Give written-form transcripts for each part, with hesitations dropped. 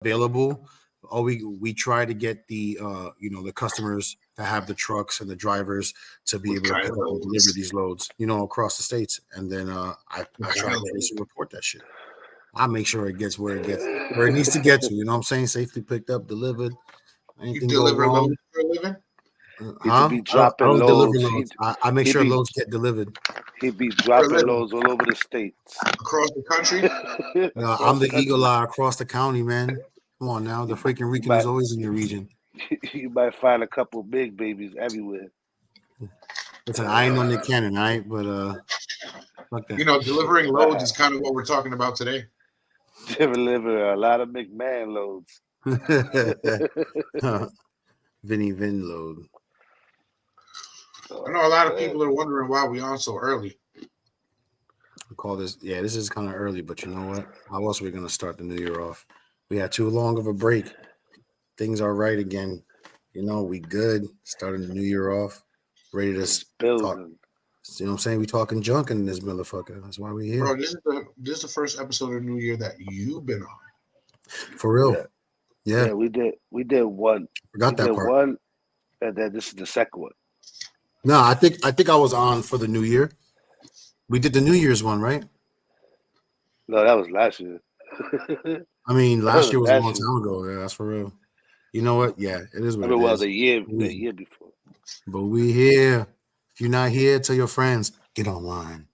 available. All we try to get the the customers to have the trucks and the drivers to be able to pick and deliver these loads, across the states. And then I try to trace and report that shit. I make sure it gets where it needs to get to. You know what I'm saying? Safely picked up, delivered. Anything go wrong? For a living? Huh? I don't deliver loads. I make sure loads get delivered. He'd be dropping loads all over the states. Across the country? I'm the eagle eye across the county, man. Come on now. The freaking Rican is always in your region. You might find a couple big babies everywhere. Listen, I ain't no Nick Cannon, all right? But delivering loads is kind of what we're talking about today. Deliver a lot of McMahon loads. Vinny Vin load. I know a lot of people are wondering why we on so early. We call this, this is kind of early, but you know what? How else are we going to start the new year off? We had too long of a break. Things are right again. We good. Starting the new year off. Ready to talk. You know what I'm saying? We talking junk in this motherfucker. That's why we here. Bro, this is the first episode of New Year that you've been on. For real. Yeah. We did one. Forgot that part. One, and then this is the second one. No, I think I was on for the New Year. We did the New Year's one, right? No, that was last year. I mean, last year was a long time ago. Yeah, that's for real. You know what? Yeah, it is what it is. The year before. But we here. If you're not here, tell your friends. Get online.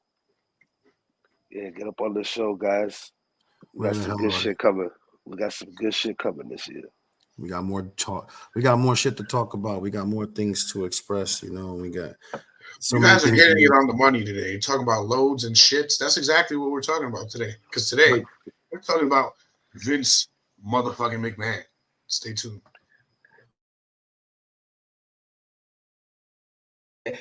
Yeah, get up on the show, guys. We got some good shit coming. We got some good shit coming this year. We got more talk. We got more shit to talk about. We got more things to express. We got. You guys are getting it on the money today. You're talking about loads and shits. That's exactly what we're talking about today. Because today we're talking about Vince motherfucking McMahon. Stay tuned.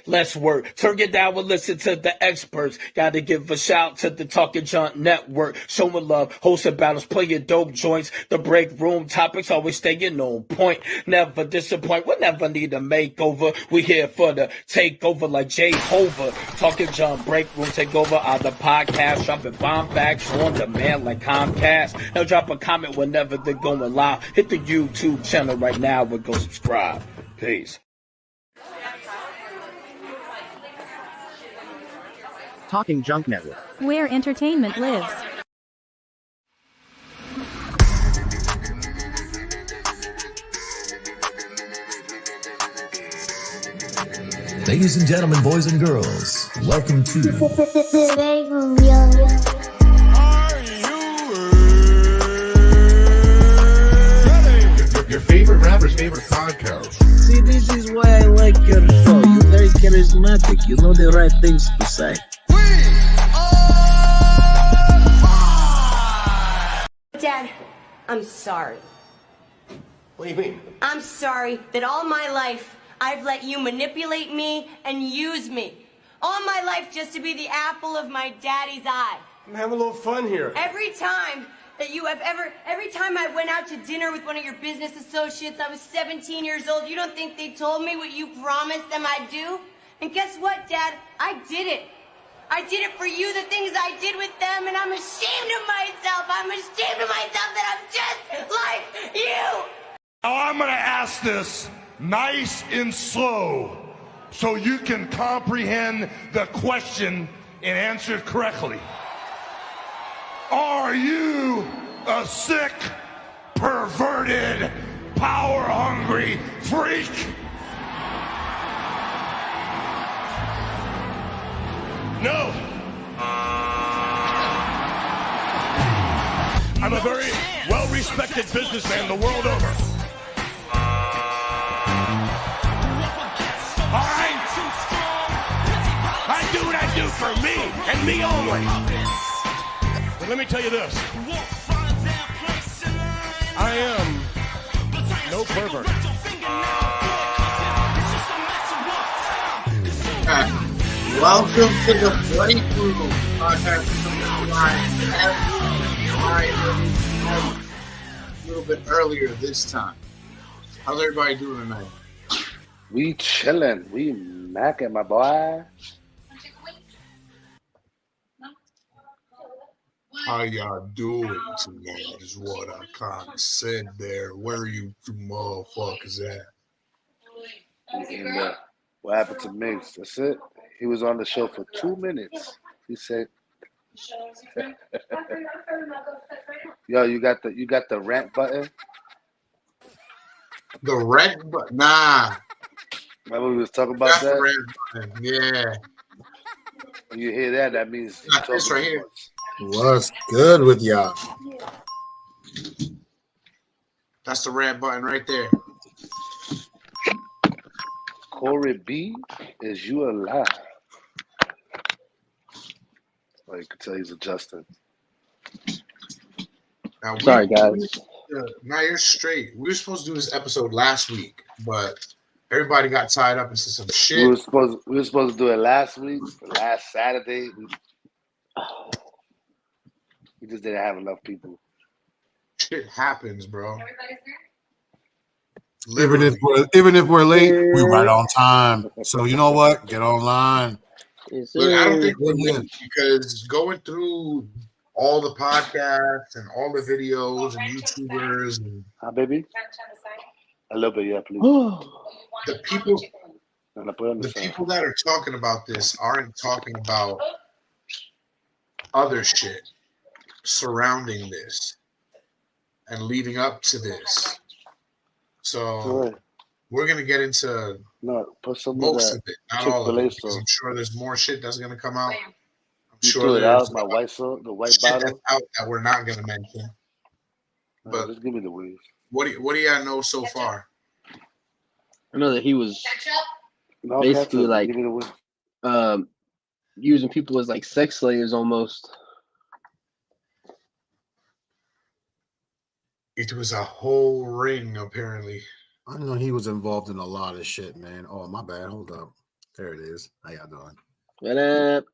Let's work. Turn it down and listen to the experts. Gotta give a shout to the Talking Junk Network. Showing love, hosting battles, playing dope joints. The break room topics always staying on point. Never disappoint. We'll never need a makeover. We here for the takeover like Jehovah. Talking Junk break room take over on the podcast. Dropping bomb facts on demand like Comcast. Now drop a comment whenever they're going live. Hit the YouTube channel right now and go subscribe. Peace. Talking Junk Network, where entertainment lives. Ladies and gentlemen, boys and girls, welcome to BreakRoom, yo. Your favorite rapper's favorite podcast. See, this is why I like your show. You're very charismatic. You know the right things to say. Dad, I'm sorry. What do you mean? I'm sorry that all my life I've let you manipulate me and use me. All my life just to be the apple of my daddy's eye. I'm having a little fun here. Every time I went out to dinner with one of your business associates, I was 17 years old. You don't think they told me what you promised them I'd do? And guess what, Dad? I did it. I did it for you, the things I did with them, and I'm ashamed of myself. I'm ashamed of myself that I'm just like you. Now I'm going to ask this nice and slow so you can comprehend the question and answer it correctly. Are you a sick, perverted, power-hungry freak? No. I'm a very well-respected businessman the world over. All right? I do what I do for me and me only. But let me tell you this. I am no pervert. Welcome to the BreakRoom podcast. A little bit earlier this time. How's everybody doing tonight? We chilling. We macking, my boy. How y'all doing tonight is what I kind of said there. Where are you two motherfuckers at? And, what happened to Miggs? That's it. He was on the show for 2 minutes. He said, "Yo, you got the rant button." The rent button? Nah. Remember we was talking about that? The rent button. Yeah. When you hear that, that means you Got this right here. What's good with y'all? That's the rant button right there. Corey B, is you alive? Oh, you can tell he's adjusting. Now Sorry, guys. Now you're straight. We were supposed to do this episode last week, but everybody got tied up into some shit. We were supposed to do it last week, last Saturday. We just didn't have enough people. Shit happens, bro. Even if we're late, we're right on time. So you know what? Get online. Look, I don't think we're late because going through all the podcasts and all the videos and YouTubers and baby? A little bit, yeah, please. the people that are talking about this aren't talking about other shit surrounding this and leading up to this. So we're gonna get into most of it, not all of it, because I'm sure there's more shit that's gonna come out. I'm sure there's my white sauce, the white shit bottle that's out that we're not gonna mention. But just give me the weave. What do y'all know so far? I know that he was basically like using people as like sex slaves almost. It was a whole ring, apparently. I know he was involved in a lot of shit, man. Oh, my bad. Hold up. There it is. How y'all doing? What up?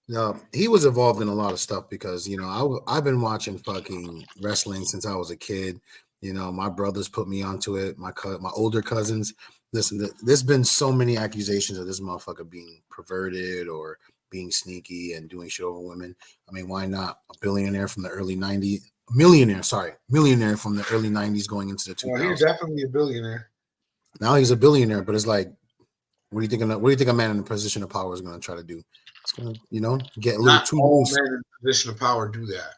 No, he was involved in a lot of stuff because, you know, I've been watching fucking wrestling since I was a kid. You know, my brothers put me onto it. My older cousins. Listen, there's been so many accusations of this motherfucker being perverted or being sneaky and doing shit over women. I mean, why not? A billionaire from the early 90s. Millionaire from the early 90s going into the 2000s. Well, he's definitely a billionaire. Now he's a billionaire, but it's like, what do you think a man in a position of power is going to try to do? It's going to, you know, get a little too loose. Men in a position of power do that.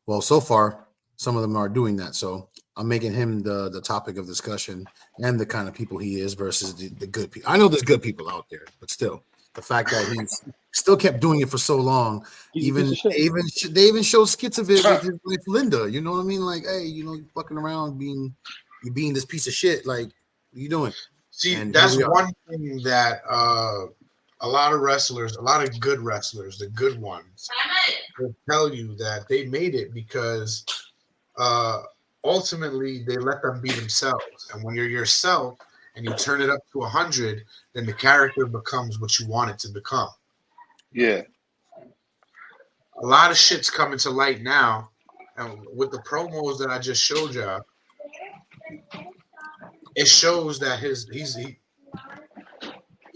Well, so far, some of them are doing that. So I'm making him the topic of discussion and the kind of people he is versus the good people. I know there's good people out there, but still, the fact that he's still kept doing it for so long, they even showed skits of it with his wife Linda. You know what I mean? Like, hey, you know, you fucking around being this piece of shit. Like, what are you doing? See, and that's one thing that a lot of wrestlers, a lot of good wrestlers, the good ones, will tell you that they made it because ultimately they let them be themselves. And when you're yourself and you turn it up to 100, then the character becomes what you want it to become. Yeah. A lot of shit's coming to light now. And with the promos that I just showed y'all, it shows that he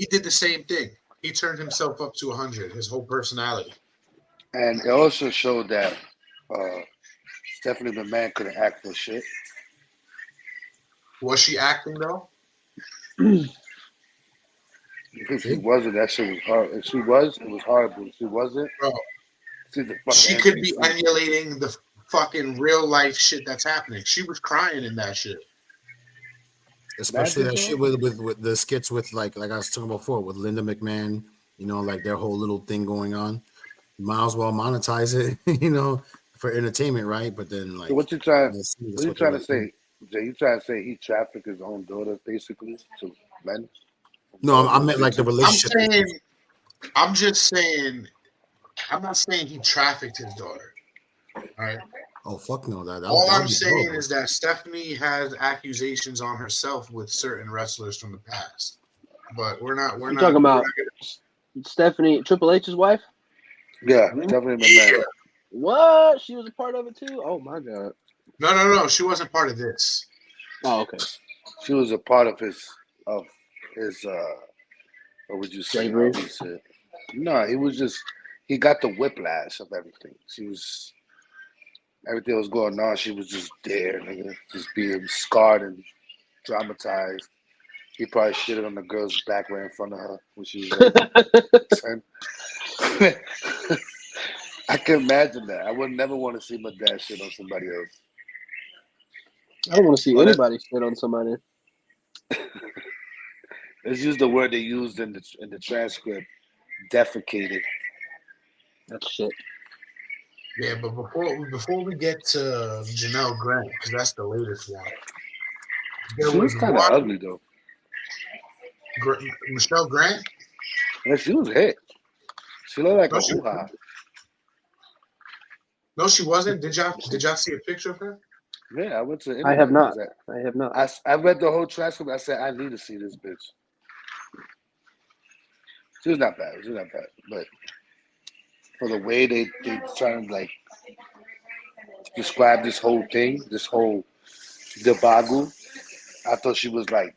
did the same thing. He turned himself up to 100, his whole personality. And it also showed that Stephanie McMahon couldn't act for shit. Was she acting though? If she wasn't, that shit was hard. If she was, it was horrible. If she wasn't, bro, she could be emulating the fucking real life shit that's happening. She was crying in that shit. Especially that shit with the skits with like I was talking about before with Linda McMahon, you know, like their whole little thing going on. You might as well monetize it, you know, for entertainment, right? But then like, so what you trying to say? Jay, you trying to say he trafficked his own daughter basically to men? No, I meant like the relationship. I'm just saying. I'm not saying he trafficked his daughter. All right. Oh fuck no! All I'm saying is that Stephanie has accusations on herself with certain wrestlers from the past, but we're not talking about Stephanie, Triple H's wife. Yeah, Stephanie McMahon. What? She was a part of it too? Oh my god. No. She wasn't part of this. Oh, okay. She was a part of his what would you say? Slavery? No, he got the whiplash of everything. Everything was going on. She was just there, nigga, just being scarred and traumatized. He probably shitted on the girl's back right in front of her when she was like, I can imagine that. I would never want to see my dad shit on somebody else. I don't want to see anybody shit on somebody. Let's use the word they used in the transcript. Defecated. That's shit. Yeah, but before we get to Janelle Grant, because that's the latest one. She was kind of ugly though. Michelle Grant? Yeah, she was hit. She looked like a hoo-ha. No, she wasn't. Did y'all see a picture of her? Yeah, I went to. I have not. I read the whole transcript. I said I need to see this bitch. She was not bad. But for the way they trying to like describe this whole thing, this whole debacle, I thought she was like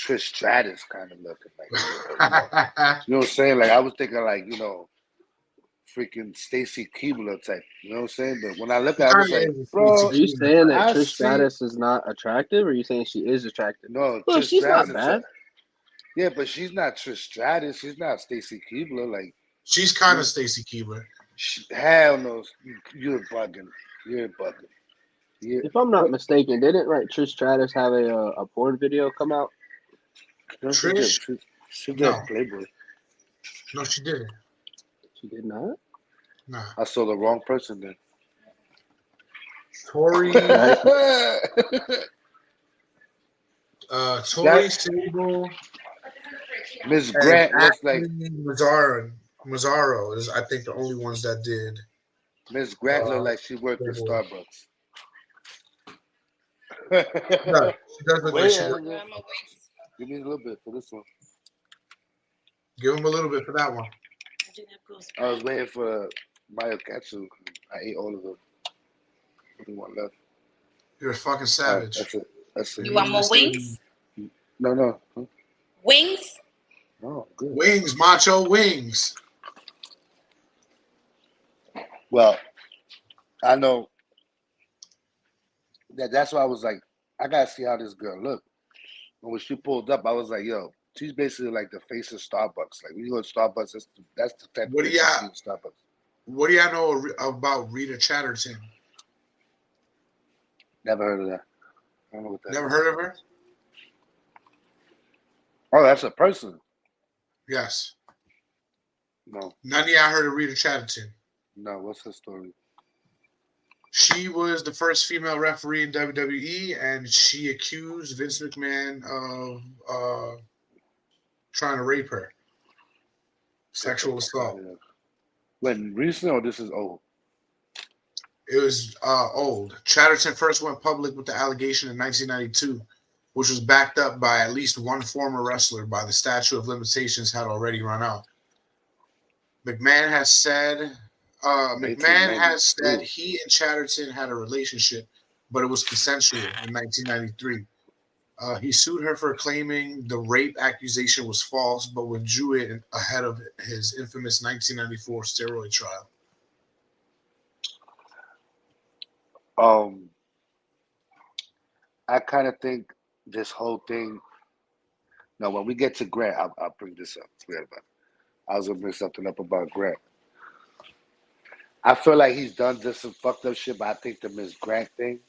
Trish Stratus kind of looking. Like, you know what I'm saying? Like I was thinking like, freaking Stacy Keibler type. You know what I'm saying? But when I look at her, I was like, bro. Are you saying that Trish Stratus is not attractive, or are you saying she is attractive? No, well, she's Stratus not bad. Yeah, but she's not Trish Stratus. She's not Stacy Keibler. Like she's kind of Stacy Keibler. Hell no, you're bugging. Yeah. If I'm not mistaken, didn't Trish Stratus have a porn video come out? Trish? She did Playboy. No, she didn't. She did not? Nah. I saw the wrong person then. Tori Sable. Miss Grant looks like Mazzaro is, I think, the only ones that did. Miss Grant looked like she worked at Starbucks. No, she does look like she worked. Give me a little bit for this one. Give him a little bit for that one. I was waiting for Maya Katsu. I ate all of them. Only one left. You're a fucking savage. That's it. You want more wings? No. Huh? Wings? Oh, good. Wings, macho wings. Well, I know that's why I was like, I gotta see how this girl look. And when she pulled up, I was like, yo, she's basically like the face of Starbucks. Like when you go to Starbucks, that's the type of thing you see in Starbucks. What do y'all know about Rita Chatterton? Never heard of that. I don't know what that Never is. heard of her? Oh, that's a person. Yes. No. None of y'all heard of Rita Chatterton? No, what's her story? She was the first female referee in WWE, and she accused Vince McMahon of trying to rape her. Sexual assault. When recent or this is old? It was old. Chatterton first went public with the allegation in 1992, which was backed up by at least one former wrestler by the statute of limitations had already run out. McMahon has said he and Chatterton had a relationship, but it was consensual in 1993. He sued her for claiming the rape accusation was false, but withdrew it ahead of his infamous 1994 steroid trial. I kind of think this whole thing. No, when we get to Grant, I'll bring this up. I was gonna bring something up about Grant. I feel like he's done just some fucked up shit, but I think the Miss Grant thing,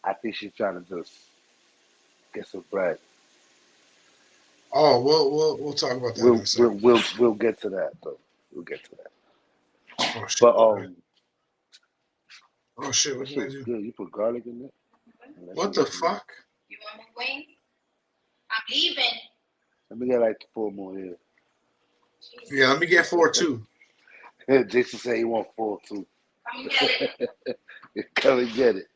I think she's trying to just get some bread. Oh, we'll talk about that. We'll get to that though. We'll get to that. Oh shit! But oh shit! What did I do? Good. You put garlic in there. What the fuck? You want more wings? I'm leaving. Let me get like 4 more here. Yeah, let me get 4 too. Jason said he want 4 too. Come and get it. Come and get it.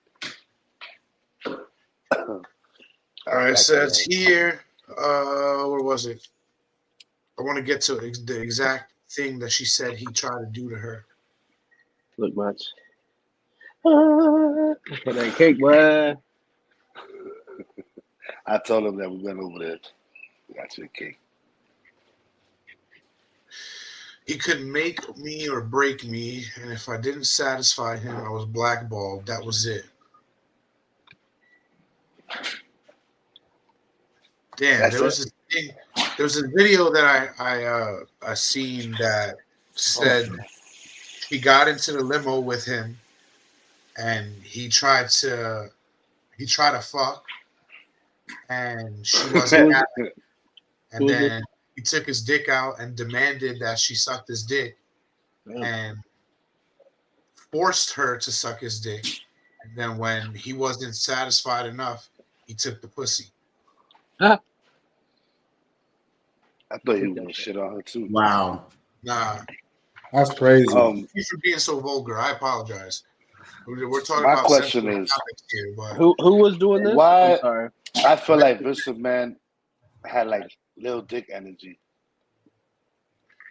All right, it says here, where was it? I want to get to the exact thing that she said he tried to do to her. Look much. For that cake, boy. I told him that we went over there. We got you a cake. He could make me or break me, and if I didn't satisfy him, I was blackballed. That was it. Damn, there was this thing. There was a video that I seen that said he got into the limo with him, and he tried to fuck, and she wasn't happy. And then he took his dick out and demanded that she suck his dick, and forced her to suck his dick. And then when he wasn't satisfied enough, he took the pussy. I thought he was gonna shit on her too. Wow. Nah. That's crazy. Thanks for being so vulgar. I apologize. We're talking My about question is, here, but who was doing this? Why? I'm sorry. I feel like Vince McMahon had like little dick energy.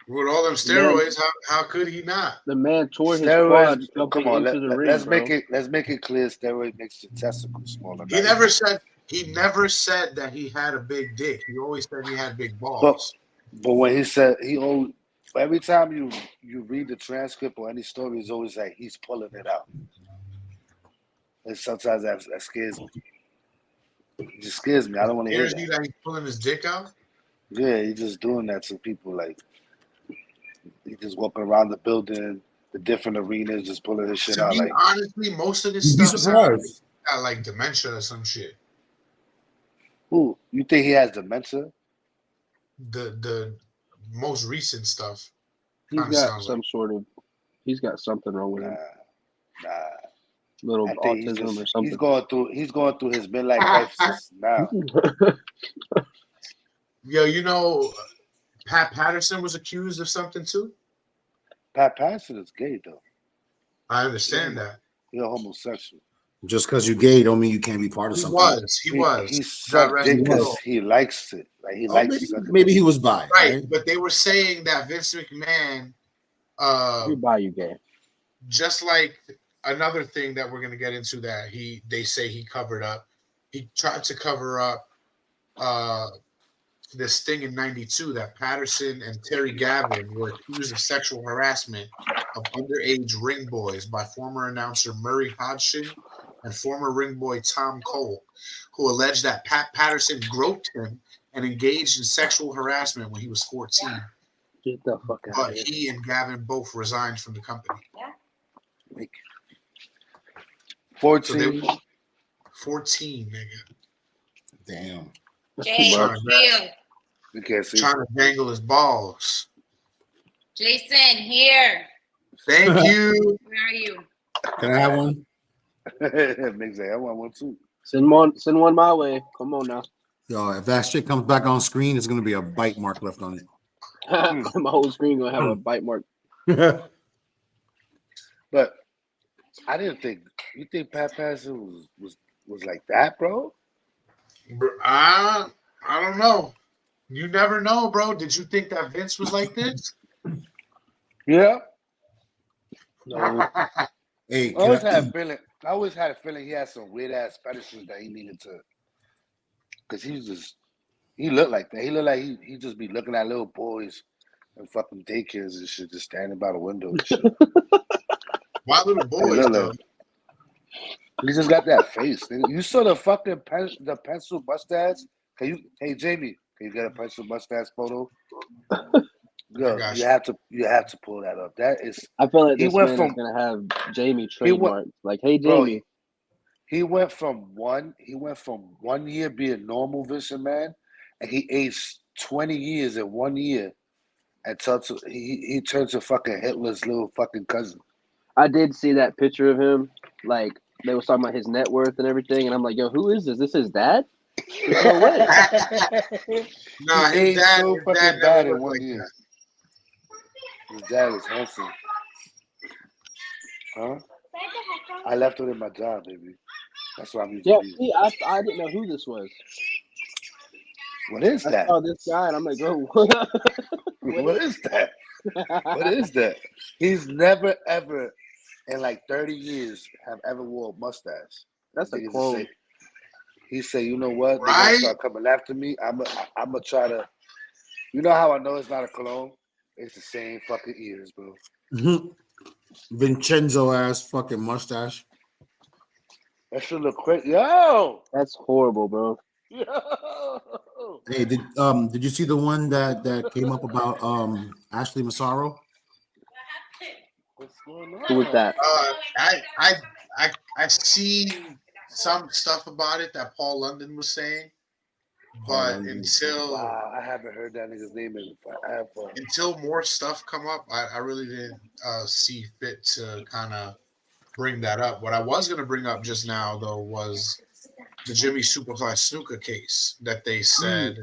With all them steroids, how could he not? The man tore his quad Come on, into the ring, let's bro. make it clear. Steroid makes your testicles smaller. He never said that he had a big dick. He always said he had big balls. But when he said every time you read the transcript or any story, it's always like he's pulling it out. And sometimes that scares me. It just scares me. I don't want to hear that. That he's pulling his dick out? Yeah, he's just doing that to people. Like, he's just walking around the building, the different arenas, just pulling his shit out. Me, like, honestly, most of this stuff sounds got like dementia or some shit. Who? You think he has dementia? The most recent stuff. He's got he's got something wrong with him. Nah. Little autism or something. He's going through his midlife crisis now. Yo, you know, Pat Patterson was accused of something too? Pat Patterson is gay though. I understand that. You're homosexual. Just because you're gay don't mean you can't be part of something. He sucked dick because he likes it. Like he likes maybe he was bi. Right, but they were saying that Vince McMahon you bi, you gay. Just like another thing that we're gonna get into that they say he covered up. He tried to cover up this thing in '92 that Patterson and Terry Gavin were accused of sexual harassment of underage ring boys by former announcer Murray Hodgson and former ring boy Tom Cole, who alleged that Pat Patterson groped him and engaged in sexual harassment when he was 14. Get the fuck out But he and Gavin both resigned from the company. 14. 14, nigga. Damn. Trying to dangle his balls. Jason, here. Thank you. Where are you? Can I have one? Nick say, I want one too. Send one my way. Come on now. Yo, if that shit comes back on screen, it's gonna be a bite mark left on it. My whole screen gonna have a bite mark. But I didn't think. You think Pat Patterson was like that, bro? I don't know. You never know, bro. Did you think that Vince was like this? Yeah. No. Hey, I always had a feeling he had some weird ass fetishes that he needed to. Because he looked like that. He looked like he just be looking at little boys and fucking daycares and shit, just standing by the window and shit. Why little boys, though? He just got that face. You saw the fucking the pencil mustache? Hey Jamie, can you get a pencil mustache photo? Yo, you have to pull that up. That is. I feel like this man is gonna have Jamie trademark. Like, hey Jamie. Bro, he went from 1 year being normal Vince McMahon, and he aged 20 years in 1 year, and he turned to fucking Hitler's little fucking cousin. I did see that picture of him. Like, they were talking about his net worth and everything, and I'm like, yo, who is this? This his dad? No way. No, his dad, so his fucking dad bad never in looked 1 like year. that. His dad was handsome. Huh? I left it in my job, baby. That's why I'm using these. See, I didn't know who this was. What is that? I saw this guy, and I'm like, oh. What is that? What is that? He's never, ever, in like 30 years, have ever wore a mustache. That's a clone. He said, you know what? They're Right? gonna start coming after me. I'm gonna try to. You know how I know it's not a cologne? It's the same fucking ears, bro. Vincenzo ass fucking mustache. That should look crazy. Yo, That's horrible, bro. Yo. Hey, did you see the one that came up about Ashley Massaro? What's going on? Who was that? I see some stuff about it that Paul London was saying, but until I haven't heard that nigga's name in forever. Until more stuff come up, I really didn't see fit to kind of bring that up. What I was going to bring up just now, though, was the Jimmy Superfly Snuka case that they said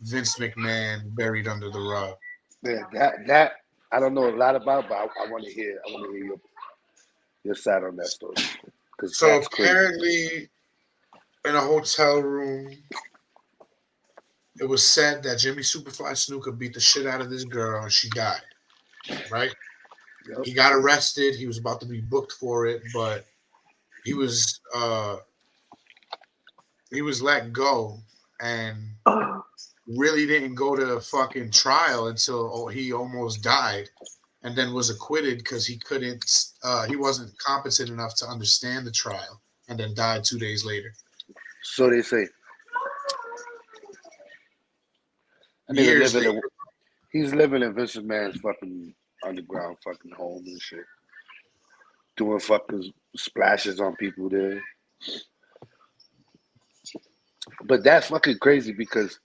Vince McMahon buried under the rug. Yeah, that I don't know a lot about, but I want to hear. I want to hear your side on that story. So apparently, in a hotel room, it was said that Jimmy Superfly Snuka beat the shit out of this girl and she died. Right? Yep. He got arrested. He was about to be booked for it, but he was let go and really didn't go to fucking trial until he almost died, and then was acquitted because he wasn't competent enough to understand the trial, and then died 2 days later. So they say. Years later. He's living in Vince McMahon's fucking underground fucking home and shit, doing fucking splashes on people there. But that's fucking crazy because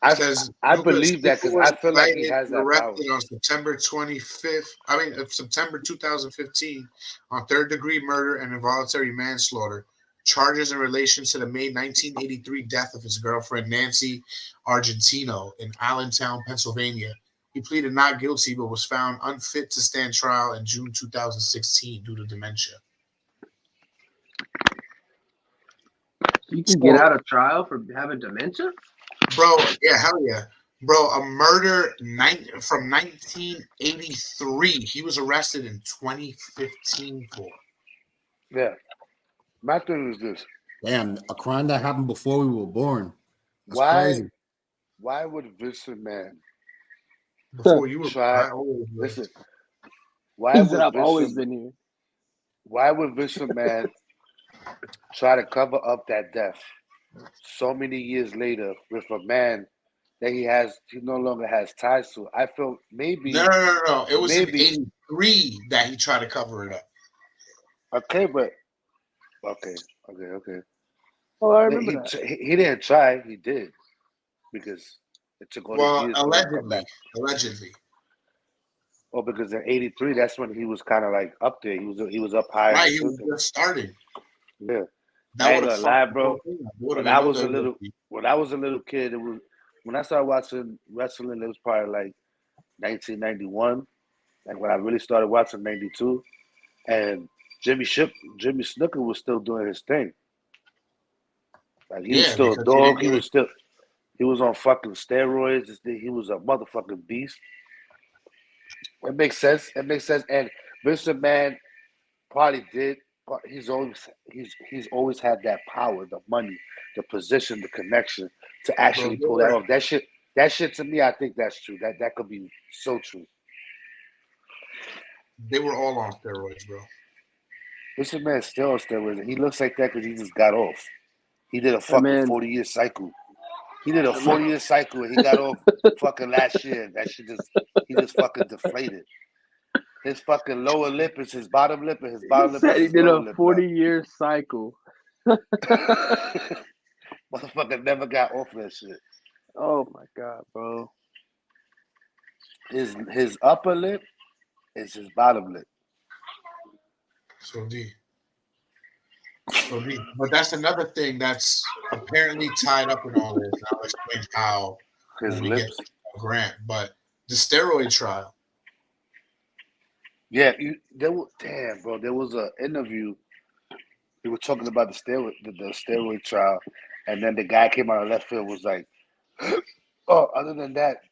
I believe that because I feel like he has that arrested power. On September 25th, September 2015, on third-degree murder and involuntary manslaughter, charges in relation to the May 1983 death of his girlfriend Nancy Argentino in Allentown, Pennsylvania. He pleaded not guilty, but was found unfit to stand trial in June 2016 due to dementia. You can get out of trial for having dementia? Bro, yeah, hell yeah. Bro, a murder from 1983. He was arrested in 2015 for. Yeah. My thing is this. Damn, a crime that happened before we were born. That's crazy. Why would Vince McMahon before you were listen? Why would I've always been here? Why would Vince McMahon try to cover up that death so many years later with a man that he no longer has ties to? I feel maybe no. It was in 83 that he tried to cover it up. Okay, but okay. Oh, I remember that. He didn't try. He did because it took all these years. Allegedly. Oh, because in '83, that's when he was kind of like up there. He was up high. Right, he was just starting. Yeah, I ain't gonna lie, bro. When I was a little kid, it was when I started watching wrestling. It was probably like 1991, like when I really started watching '92, and Jimmy Snuka was still doing his thing. Like he was still a dog. He was on fucking steroids. He was a motherfucking beast. It makes sense. And Vince McMahon probably did. He's always had that power, the money, the position, the connection to actually pull that off. That shit to me, I think that's true. That could be so true. They were all on steroids, bro. This man's still on steroids. He looks like that because he just got off. He did a fucking 40-year cycle. He did a 40-year cycle and he got off fucking last year. That shit he just fucking deflated. His fucking lower lip is his bottom lip, and his bottom lip is his lower lip. He did a 40-year cycle. Motherfucker never got off that shit. Oh my god, bro. His upper lip is his bottom lip. So deep. But that's another thing that's apparently tied up in all this. I'll explain how we get to Grant. But the steroid trial. Yeah, damn, bro. There was an interview. We were talking about the steroid trial, and then the guy came out of left field was like, "Oh, other than that,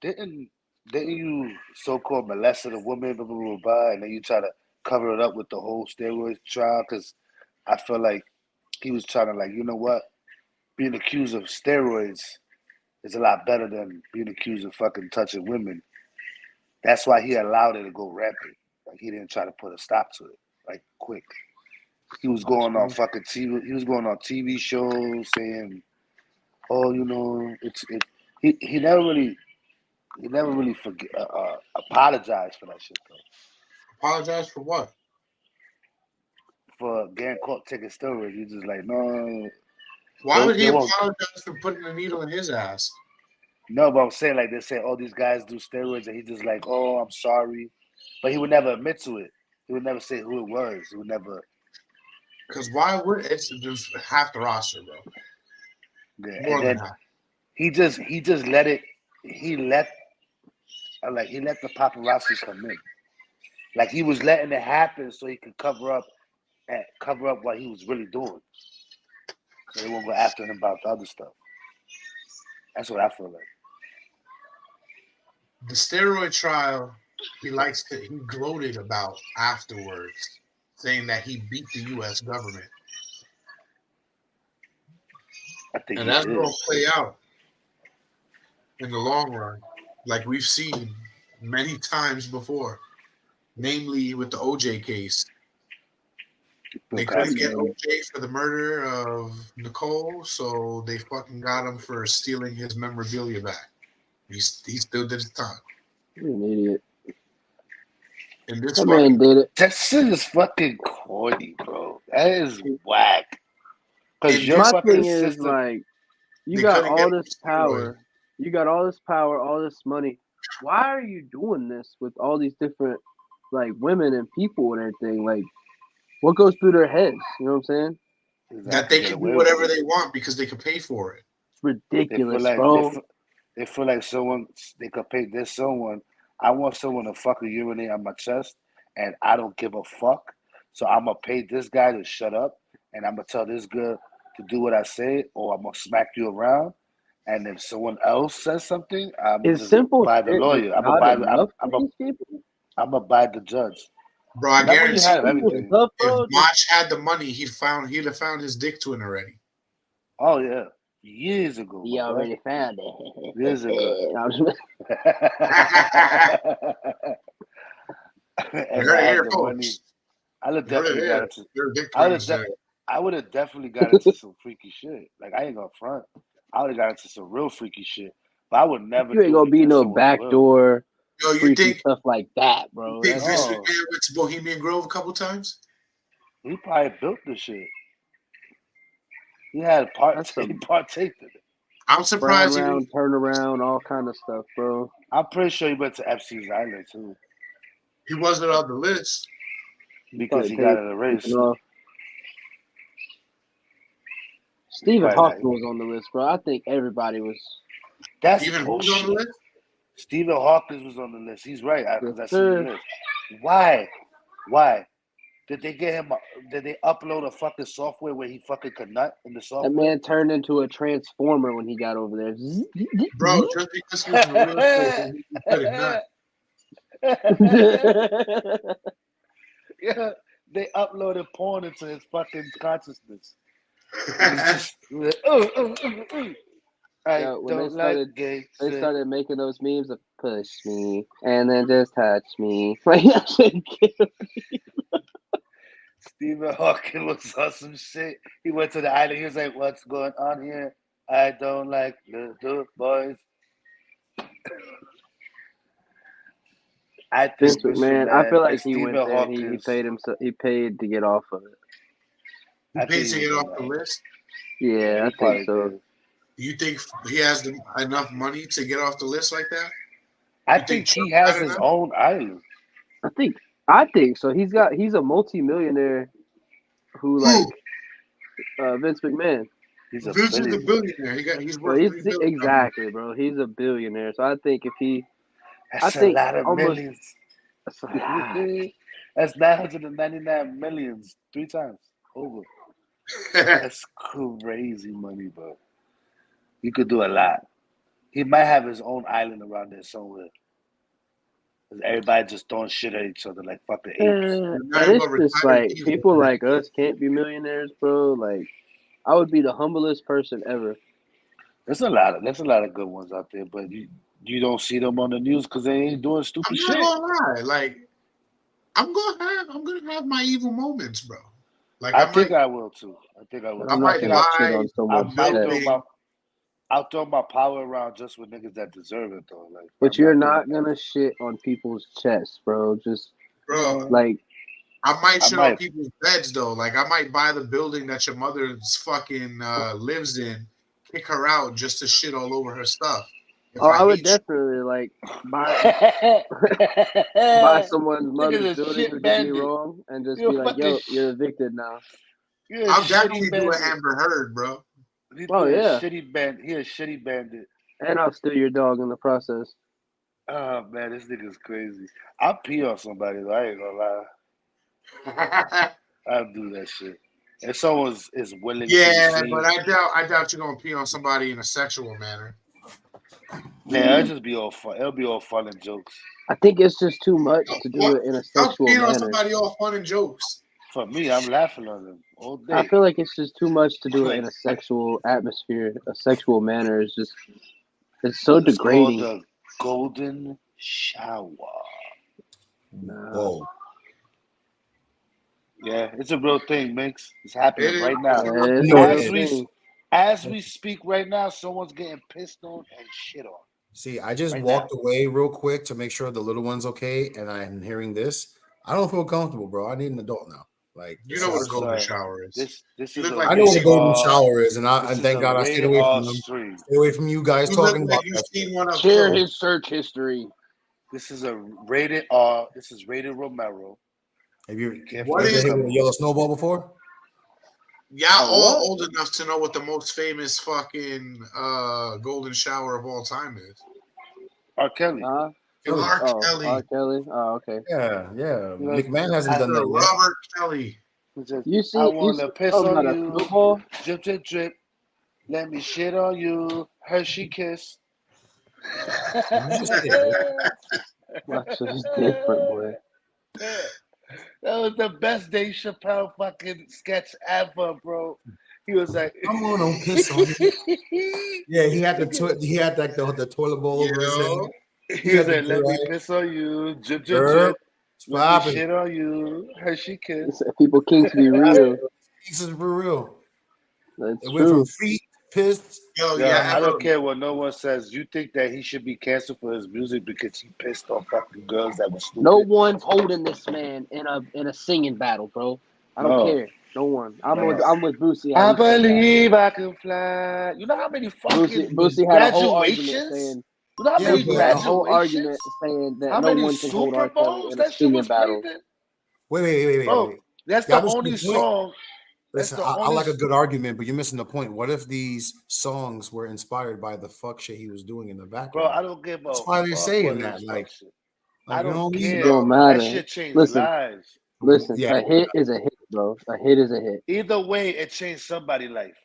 didn't you so-called molested a woman, blah, blah, blah, blah, and then you try to cover it up with the whole steroid trial?" Because I feel like he was trying to, like, you know what? Being accused of steroids is a lot better than being accused of fucking touching women. That's why he allowed it to go rampant. Like he didn't try to put a stop to it, like quick. He was going on fucking TV. He was going on TV shows saying, "Oh, you know, He never really apologized for that shit though. Apologize for what? For getting caught taking steroids. He's just like, no. Why would he apologize for putting a needle in his ass? No, but I'm saying like they say, oh, these guys do steroids, and he's just like, oh, I'm sorry, but he would never admit to it. He would never say who it was. He would never. Because why would it's just half the roster, bro? Yeah, More and then than half. he just let it. He let the paparazzi come in. Like he was letting it happen so he could cover up what he was really doing. So they won't go after him about the other stuff. That's what I feel like. The steroid trial, he gloated about afterwards, saying that he beat the U.S. government. And that's going to play out in the long run, like we've seen many times before, namely with the OJ case. They couldn't get OJ for the murder of Nicole, so they fucking got him for stealing his memorabilia back. He still did his time. You're an idiot. And this man did it. That shit is fucking corny, bro. That is whack. Because my thing is like, you got all this power. You got all this power, all this money. Why are you doing this with all these different like women and people and everything? Like, what goes through their heads? You know what I'm saying? That they can do whatever they want because they can pay for it. It's ridiculous, bro. They feel like they could pay this someone. I want someone to fucking urinate on my chest, and I don't give a fuck. So I'm gonna pay this guy to shut up, and I'm gonna tell this girl to do what I say, or I'm gonna smack you around. And if someone else says something, I'm just buy the lawyer. I'm gonna buy the judge. Bro, I guarantee you, if Mach had the money, he'd have found his dick twin already. Oh yeah, years ago. He already found it. Years ago. I would have definitely got into some freaky shit. Like I ain't gonna front. I would have got into some real freaky shit, but I would never. You ain't gonna be no backdoor. Yo, you think stuff like that, bro? You think Vince McMahon went to Bohemian Grove a couple times? He probably built the shit. He had he partaked in it. I'm surprised. Turn around, all kind of stuff, bro. I'm pretty sure he went to Epstein's Island too. He wasn't on the list because he got in a race. Stephen Hawking was on the list, bro. I think everybody was. That's Stephen who's on the list? Stephen Hawking was on the list. He's right. Because I see the list. Why? Did they get him? Did they upload a fucking software where he fucking could nut in the software? That man turned into a transformer when he got over there. Bro, just because he was in the real estate, he couldn't nut. Yeah, they uploaded porn into his fucking consciousness. When they started making those memes of push me and then just touch me. Stephen Hawking was on some shit. He went to the island. He was like, "What's going on here? I don't like the boys." I think, man, I feel like he went there. He paid him. He paid to get off of it. He paid to get off the list. Yeah, I think so. You think he has enough money to get off the list like that? I think he has his own island. I think so. He's a multi-millionaire who like Vince McMahon. Vince is a billionaire. He's worth $3 billion. Exactly, bro. He's a billionaire. So I think if he, that's a lot of millions. That's 999 millions 3 times over. That's crazy money, bro. He could do a lot. He might have his own island around there somewhere. Everybody just throwing shit at each other like fucking apes. It's just like people like us can't be millionaires, bro. Like I would be the humblest person ever. There's a lot of good ones out there, but You don't see them on the news because they ain't doing stupid shit. I'm not gonna lie. Like, I'm gonna have my evil moments, bro. Like, I think I will too. I'm not gonna shit on someone's chest. I'll throw my power around just with niggas that deserve it, though. Like, but you're not gonna shit on people's chests, bro. Just like I might shit on people's beds, though. Like, I might buy the building that your mother's fucking lives in, kick her out just to shit all over her stuff. I would definitely like buy someone's mother's building who did me wrong and just be like, "Yo, you're evicted now." I'll definitely do an Amber Heard, bro. Oh yeah, he a shitty bandit, and I'll steal your dog in the process. Oh man, this nigga's crazy. I'll pee on somebody though. I ain't gonna lie. I'll do that shit. If someone is willing. Yeah, but I doubt you're gonna pee on somebody in a sexual manner. Yeah, it'll just be all fun. It'll be all fun and jokes. I think it's just too much to do it in a sexual manner. On somebody all fun and jokes. For me, I'm laughing on them all day. I feel like it's just too much to do it in a sexual atmosphere. A sexual manner is just it's so degrading. Called the golden shower. Whoa. Yeah, it's a real thing, Minx. It's happening right now. As we speak right now, someone's getting pissed on and shit on. See, I just walked away real quick to make sure the little one's okay, and I'm hearing this. I don't feel comfortable, bro. I need an adult now. Like, you know what a golden shower is. This is I know what a golden shower is, and thank God I stayed away from them. Stay away from you guys talking about that. Share his search history. This is a rated R. This is rated Romero. Have you ever hit with a yellow snowball before? Yeah, all old enough to know what the most famous fucking golden shower of all time is. R. Kelly. R. Kelly. R. Kelly. Oh, okay. Yeah. McMahon hasn't done that yet. Robert Kelly. You see, I want to piss on you. Snowball? Drip, drip, drip. Let me shit on you. Hershey kiss. That's just different, boy. That was the best Dave Chappelle fucking sketch ever, bro. He was like, "I'm gonna piss on you." Yeah, he had the toilet bowl over his head. He was like, "Let me piss on you, drip, drip, drip. Let me shit on you, Hershey kiss." People kings be real. This is for real. That's it went from feet, pissed. I don't care what no one says. You think that he should be canceled for his music because he pissed on fucking girls that were stupid? No one's holding this man in a singing battle, bro. I don't care. No one. I'm with Boosie. I believe I can fly. You know how many fucking Boosie had a whole argument saying. You know how many a whole argument saying that no one can hold R. Kelly in a singing battle. Wait. Bro, that's the only song. Listen, I like a good argument, but you're missing the point. What if these songs were inspired by the fuck shit he was doing in the background? Bro, I don't give a fuck. That's why they're saying that. Like, I don't care. It don't matter. That shit changed lives. Listen, a hit is a hit, bro. A hit is a hit. Either way, it changed somebody's life.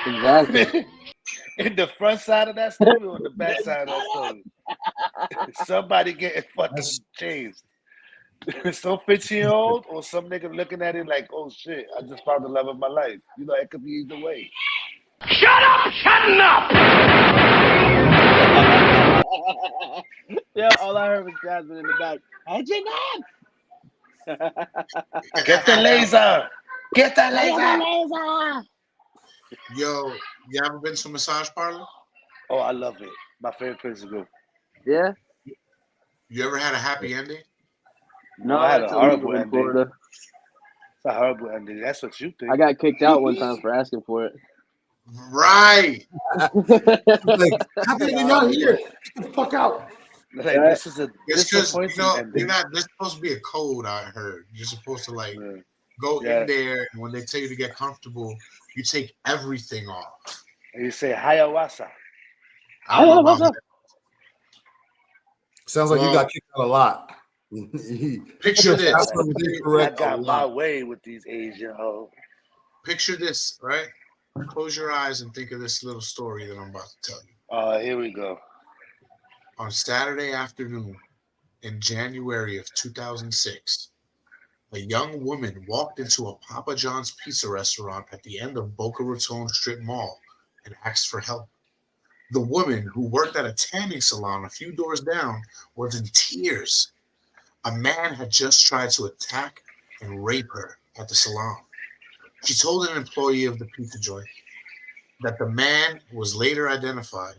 Exactly. In the front side of that story or the back side of that story. Somebody getting fucking changed. Some 15-year-old or some nigga looking at it like, oh shit, I just found the love of my life. You know, it could be either way. Shut up! Shutting up! Yeah, all I heard was Jasmine in the back. Get the laser! Get the laser! Yo, you ever been to a massage parlor? Oh, I love it. My favorite place to go. Yeah? You ever had a happy ending? No, I had a horrible ending. Florida. It's a horrible ending. That's what you think. I got kicked out one time for asking for it. Right. Like, how can you not here? Get the fuck out. Like, this is a disappointing ending. There's supposed to be a code, I heard. You're supposed to go in there, and when they tell you to get comfortable, you take everything off. And you say Hayawasa. Sounds like you got kicked out a lot. Picture this. I got my way with these Asian hoes. Picture this, right? Close your eyes and think of this little story that I'm about to tell you. Here we go. On Saturday afternoon in January of 2006, a young woman walked into a Papa John's pizza restaurant at the end of Boca Raton Strip Mall and asked for help. The woman who worked at a tanning salon a few doors down was in tears. A man had just tried to attack and rape her at the salon. She told an employee of the pizza joint that the man was later identified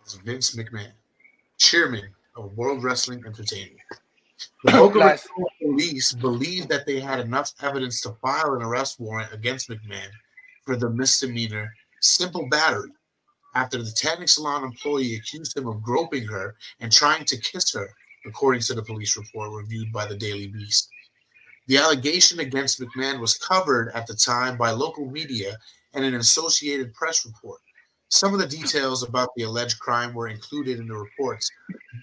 as Vince McMahon, chairman of World Wrestling Entertainment. The Boca Raton police believed that they had enough evidence to file an arrest warrant against McMahon for the misdemeanor simple battery after the tanning salon employee accused him of groping her and trying to kiss her, according to the police report reviewed by the Daily Beast. The allegation against McMahon was covered at the time by local media and an Associated Press report. Some of the details about the alleged crime were included in the reports,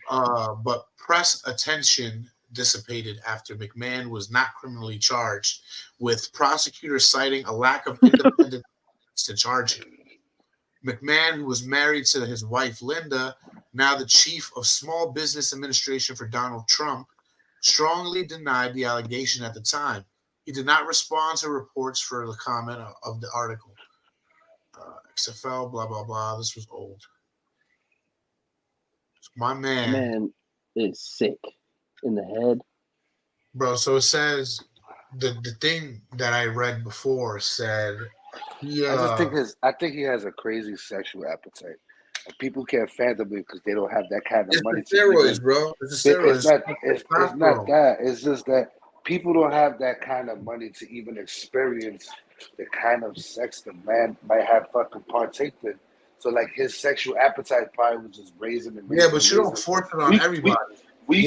but press attention dissipated after McMahon was not criminally charged, with prosecutors citing a lack of independent to charge him. McMahon, who was married to his wife Linda, now the chief of small business administration for Donald Trump, strongly denied the allegation at the time. He did not respond to reports for the comment of the article. XFL, blah, blah, blah. This was old. My man is sick in the head. Bro, so it says, the thing that I read before said, I think he has a crazy sexual appetite. And people can't fathom it because they don't have that kind of money. Steroids, bro. It's not that. It's just that people don't have that kind of money to even experience the kind of sex the man might have fucking partaked in. So like his sexual appetite probably was just raising and raising. Yeah, but you don't force it on everybody. We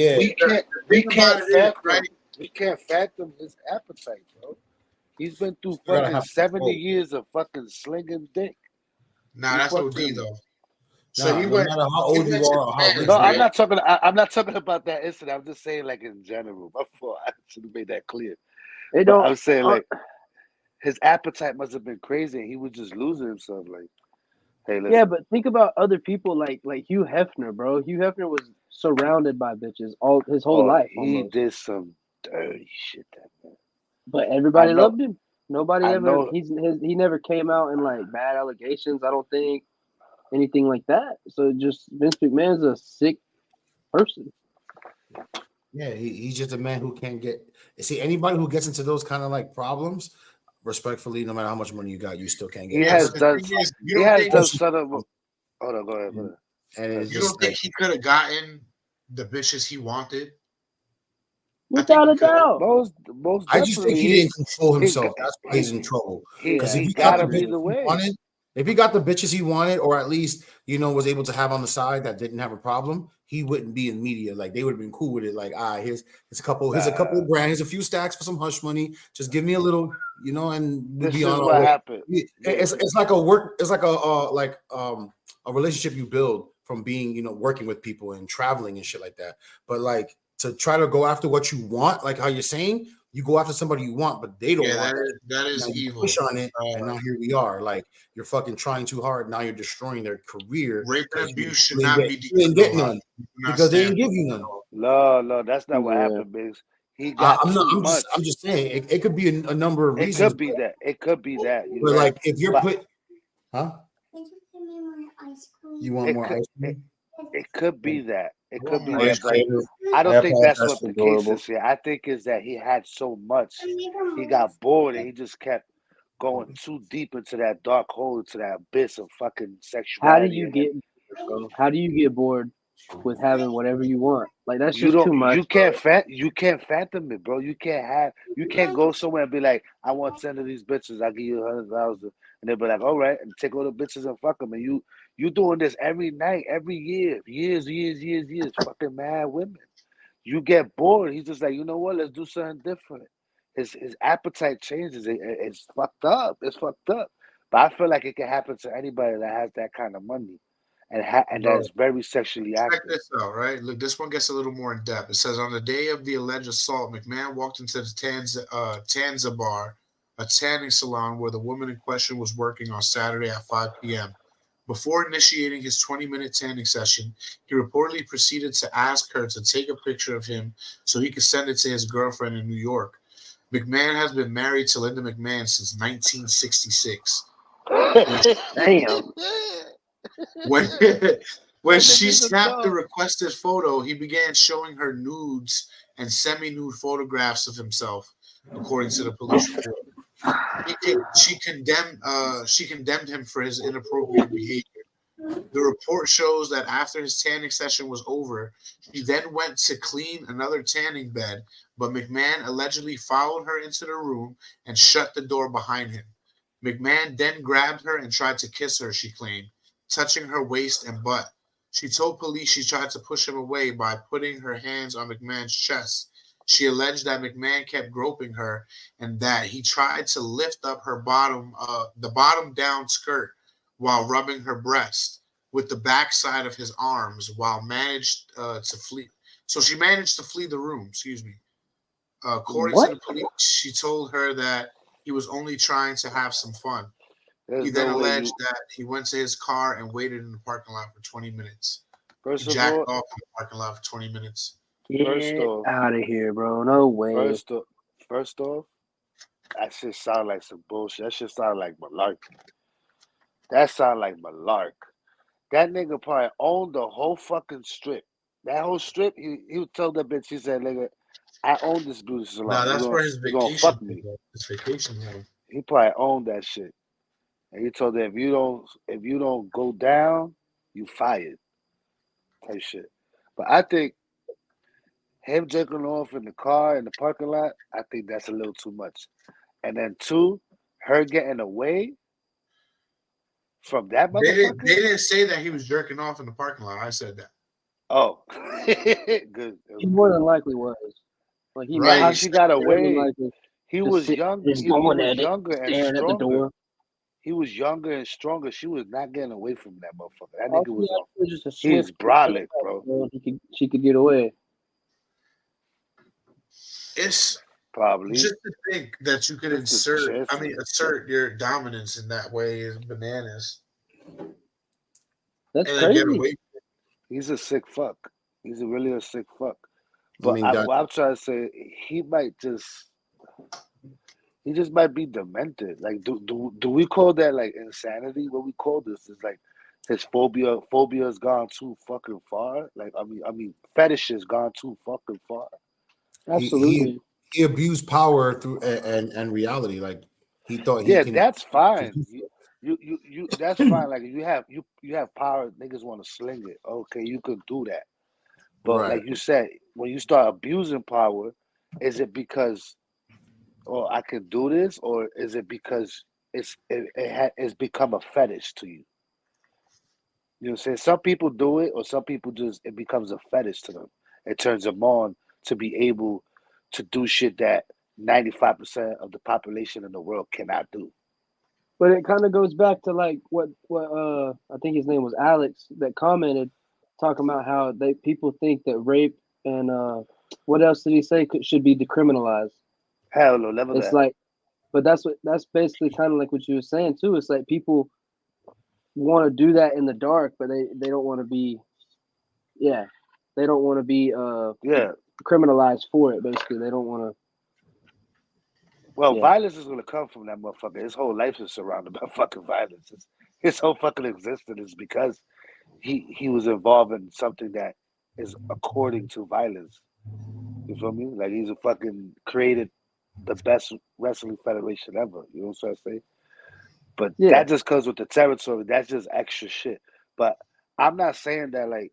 can't fathom his appetite, bro. He's been through fucking 70 years of fucking slinging dick. Nah, that's OD though. So he went. No matter how old you are, I'm not talking about that incident. I'm just saying, like in general. Before I should have made that clear. I'm saying, like, his appetite must have been crazy. And he was just losing himself. Like, hey, listen. Yeah, but think about other people like Hugh Hefner, bro. Hugh Hefner was surrounded by bitches all his whole life. He did some dirty shit, that man. But everybody loved him. Nobody ever. He never came out in like bad allegations. I don't think. Anything like that. So just Vince McMahon's a sick person. Yeah, he's just a man who can't get. See, anybody who gets into those kind of like problems, respectfully, no matter how much money you got, you still can't get. He has done sort of. Hold on, go ahead. And you don't think he could have gotten the bitches he wanted? Without a doubt. Most I just think he didn't control himself. That's why he's in trouble. Because if he got the bitches he wanted, if he got the bitches he wanted, or at least was able to have on the side that didn't have a problem, he wouldn't be in media. Like they would have been cool with it. Like, here's a couple grand, here's a few stacks for some hush money. Just give me a little, and we'll be on. What happened? It's like a work. It's like a relationship you build from being working with people and traveling and shit like that. But like to try to go after what you want, like how you're saying. You go after somebody you want, but they don't want it. That is evil. Push on it, and now here we are. Like you're fucking trying too hard. Now you're destroying their career. Rape and abuse should not be. You didn't get none because they didn't give you none. No, that's not what happened, Biggs. He got I'm just saying it could be a number of reasons. It could be that. But like if you're you want more ice cream? It could be that. It could be that. Like, I don't think that's what the case is here. I think is that he had so much, he got bored and he just kept going too deep into that dark hole, into that abyss of fucking sexuality. How do you get bored with having whatever you want? Like that's just too much. You can't fathom it, bro. You can't go somewhere and be like, I want 10 of these bitches. I'll give you 100,000, and they'll be like, all right, and take all the bitches and fuck them, and you doing this every night, every year, years, fucking mad women. You get bored. He's just like, you know what? Let's do something different. His appetite changes. It's fucked up. It's fucked up. But I feel like it can happen to anybody that has that kind of money and that's very sexually active. Check this out, right? Look, this one gets a little more in depth. It says on the day of the alleged assault, McMahon walked into the Tanza bar, a tanning salon where the woman in question was working on Saturday at 5 p.m. Before initiating his 20-minute tanning session, he reportedly proceeded to ask her to take a picture of him so he could send it to his girlfriend in New York. McMahon has been married to Linda McMahon since 1966. Damn. When she snapped the requested photo, he began showing her nudes and semi-nude photographs of himself, according to the police report. She condemned him for his inappropriate behavior. The report shows that after his tanning session was over, she then went to clean another tanning bed, but McMahon allegedly followed her into the room and shut the door behind him. McMahon then grabbed her and tried to kiss her, she claimed, touching her waist and butt. She told police she tried to push him away by putting her hands on McMahon's chest. She alleged that McMahon kept groping her and that he tried to lift up her the bottom down skirt while rubbing her breast with the backside of his arms while managed to flee. So she managed to flee the room, excuse me. According to the police, she told her that he was only trying to have some fun. He then alleged that he went to his car and waited in the parking lot for 20 minutes. He jacked off in the parking lot for 20 minutes. Get out of here, bro. No way. First off, that shit sound like some bullshit. That shit sound like malarkey. That sound like malark. That nigga probably owned the whole fucking strip. That whole strip, he would tell that bitch, he said, nigga, I own this beauty salon. Nah, that's where his vacation. Gonna fuck me. His vacation home. He probably owned that shit. And he told her, if you don't go down, you fired. Type shit. But I think him jerking off in the car, in the parking lot, I think that's a little too much. And then 2, her getting away from that motherfucker. They didn't say that he was jerking off in the parking lot. I said that. Oh. Good. He more than likely was. Like he right. How she got away. He was young. He was younger and stronger. He was younger and stronger. She was not getting away from that motherfucker. That nigga was he's brolic, bro. She could get away. It's probably just to think that you could assert your dominance in that way is bananas. That's crazy. He's a sick fuck. He's really a sick fuck. But what I'm trying to say, he just might be demented. Like, do we call that like insanity? What we call this is like his phobia has gone too fucking far. Like, I mean, fetish has gone too fucking far. Absolutely. He abused power through and reality. Like he thought. That's fine. You that's fine. Like you have power. Niggas want to sling it. Okay, you could do that. But like you said, when you start abusing power, is it because, I can do this, or is it because it's become a fetish to you? You know what I'm saying? Some people do it, or some people it becomes a fetish to them. It turns them on to be able to do shit that 95% of the population in the world cannot do. But it kind of goes back to like what I think his name was Alex that commented, talking about how people think that rape and what else did he say should be decriminalized? Hell no, never. It's like, but that's basically kind of like what you were saying too. It's like people want to do that in the dark, but they don't want to be, they don't want to be criminalized for it. Basically, they don't want to. Well, violence is going to come from that motherfucker. His whole life is surrounded by fucking violence. His whole fucking existence is because he was involved in something that is according to violence. You feel me? Like he's a fucking created the best wrestling federation ever. You know what I'm trying to say? But that just comes with the territory. That's just extra shit. But I'm not saying that like,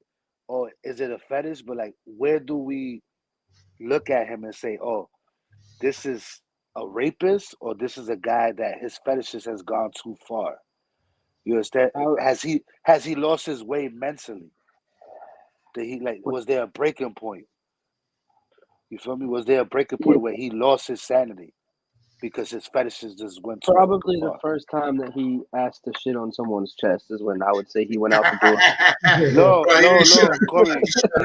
oh, is it a fetish? But like, where do we look at him and say, oh, this is a rapist, or this is a guy that his fetishes has gone too far? You understand? Has he lost his way mentally? Did he was there a breaking point? You feel me? Was there a breaking point where he lost his sanity because his fetishes just went too Probably far? The first time that he asked to shit on someone's chest is when I would say he went out the door. No, Corey,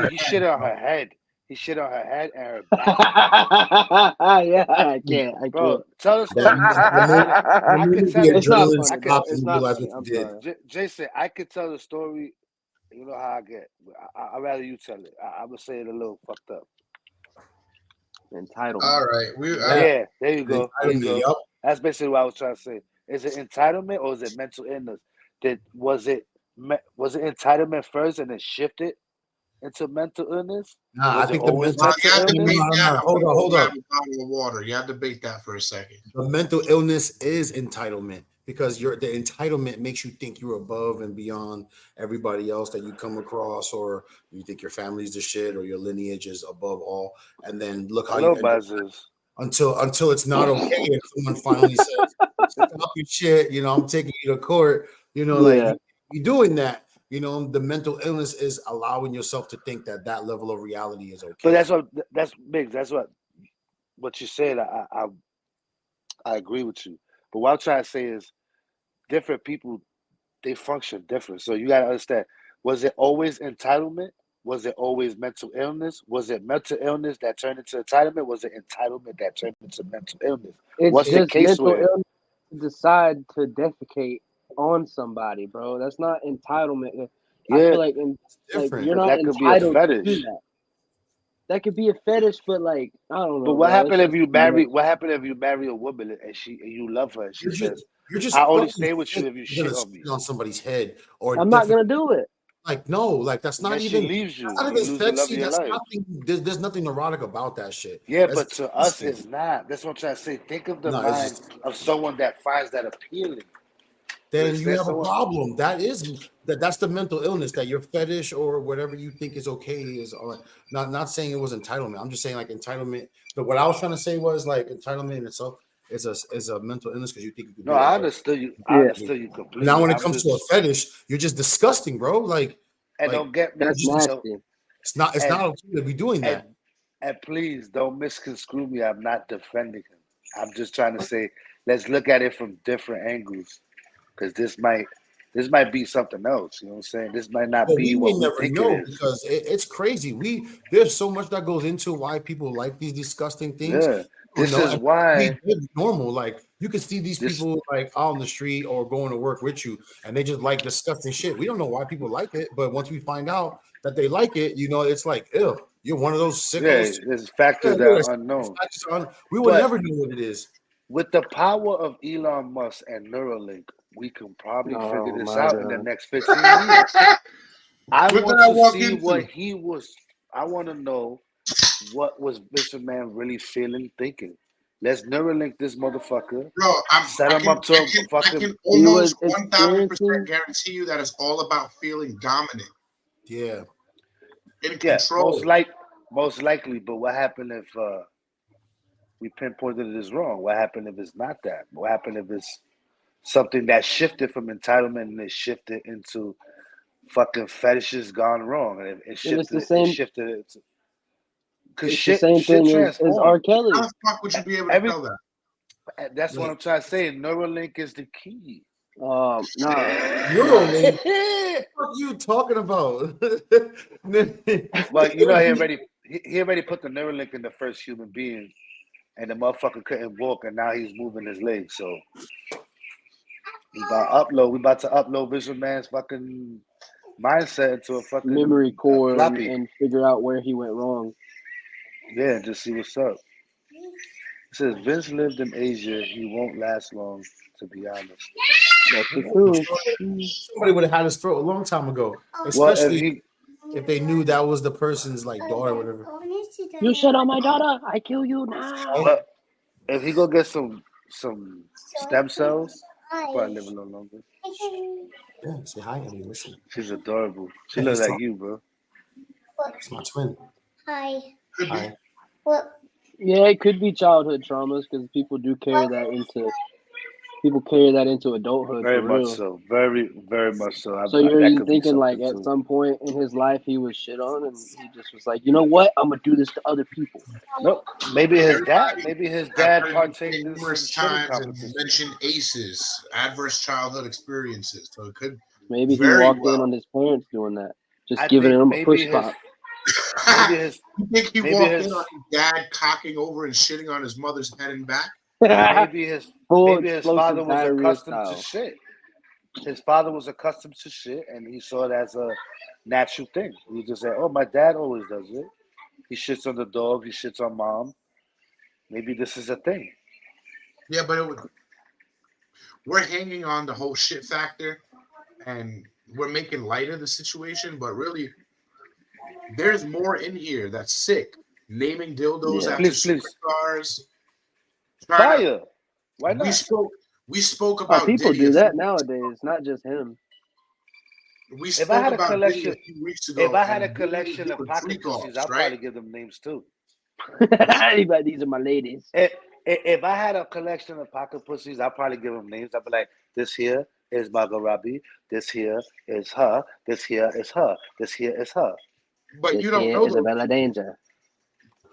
he shit on her head. He shit on her head and her back. I can't. Bro, tell us. I could tell it's not funny. I'm sorry. Jason, I could tell the story. You know how I get. I'd rather you tell it. I'm going to say it a little fucked up. Entitlement. All right. There you go. That's basically what I was trying to say. Is it entitlement or is it mental illness? Was it was it entitlement first and then shifted into mental illness? Nah, Was I it think the always mental. mental illness? Hold up. A bottle of water. You have to debate that for a second. The mental illness is entitlement because the entitlement makes you think you're above and beyond everybody else that you come across, or you think your family's the shit, or your lineage is above all. And then look how you end up until it's not okay, and someone finally says, "Stop your shit," I'm taking you to court. Like you doing that. The mental illness is allowing yourself to think that level of reality is okay. But that's big. That's what you said. I agree with you. But what I'm trying to say is, different people, they function different. So you got to understand: was it always entitlement? Was it always mental illness? Was it mental illness that turned into entitlement? Was it entitlement that turned into mental illness? It's just mental illness to decide to defecate on somebody, bro. That's not entitlement. I feel like you're not entitled to do that. That could be a fetish, but I don't know. But what happened if you marry? What happened if you marry a woman and you love her and she says, "I only stay with you if you shit on me." On somebody's head, or I'm not gonna do it. No, that's not even. She leaves you. That's not even sexy. That's nothing. There's nothing erotic about that shit. Yeah, but to us, it's not. That's what I'm trying to say. Think of the mind of someone that finds that appealing. Then you have a problem. That's the mental illness, that your fetish or whatever you think is okay is not saying it was entitlement. I'm just saying entitlement. But what I was trying to say was entitlement in itself is a mental illness because you think you can. No, I understood you. I understood you completely. Now, when it comes to a fetish, you're just disgusting, bro. Don't get that's nasty. It's not okay to be doing that. And please don't misconstrue me. I'm not defending him. I'm just trying to say, let's look at it from different angles. Because this might be something else. You know what I'm saying? This might not be what we think it is. Because it's crazy. There's so much that goes into why people like these disgusting things. Yeah, this is why it's normal. You can see these people out on the street or going to work with you, and they just like disgusting shit. We don't know why people like it, but once we find out that they like it, it's like, ew, you're one of those sickos. Yeah, there's factors that are unknown. We will never know what it is. With the power of Elon Musk and Neuralink, we can probably figure this out in the next 15 years. I want to see what he was. I want to know what was Mr. Man really feeling, thinking. Let's Neuralink this motherfucker. Bro, set him up to a fucking. I can almost 1,000% guarantee you that it's all about feeling dominant. Yeah. In control. Most likely. But what happened if we pinpointed it as wrong? What happened if it's not that? What happened if it's something that shifted from entitlement and it shifted into fucking fetishes gone wrong? And it shifted. It's the same. It shifted into. Because the same thing as R. Kelly. How the fuck would you be able to tell that? That's what I'm trying to say. Neuralink is the key. No. Neuralink? What are you talking about? Well, he already put the Neuralink in the first human being, and the motherfucker couldn't walk, and now he's moving his legs. So we about to upload Visual Man's fucking mindset into a fucking memory core and figure out where he went wrong. Yeah, just see what's up. It says Vince lived in Asia. He won't last long, to be honest. That's the truth. Somebody would have had his throat a long time ago, especially if they knew that was the person's daughter or whatever. You shit on my daughter, I kill you now. But if he go get some stem cells, he'll probably live a little longer. Yeah, say hi, Ellie. Listen. She's adorable. She looks like you, bro. It's my twin. Hi. Hi. What? Yeah, it could be childhood traumas because people do carry that into adulthood. Very much so. Very, very much so. So you're thinking at some point in his life he was shit on and he just was like, you know what? I'm gonna do this to other people. No, maybe his dad partaked numerous times and mentioned ACEs, adverse childhood experiences. So it could maybe he walked in on his parents doing that, just giving him a push pop. You think he walked in on his dad cocking over and shitting on his mother's head and back? Maybe his father was accustomed to shit. His father was accustomed to shit, and he saw it as a natural thing. He just said, "Oh, my dad always does it. He shits on the dog. He shits on mom. Maybe this is a thing." Yeah, but we're hanging on the whole shit factor, and we're making light of the situation, but really, there's more in here that's sick. Naming dildos after superstars. Fire. Why not? We spoke about people Diddy do that nowadays, not just him. We spoke about Diddy a few weeks ago. If I had a collection of pocket pussies, I'll probably give them names too. These are my ladies. If I had a collection of pocket pussies, I'll probably give them names. I'll be like, this here is Margot Robbie. This here is her. This here is her. This here is her. But this you don't know Isabella Danger.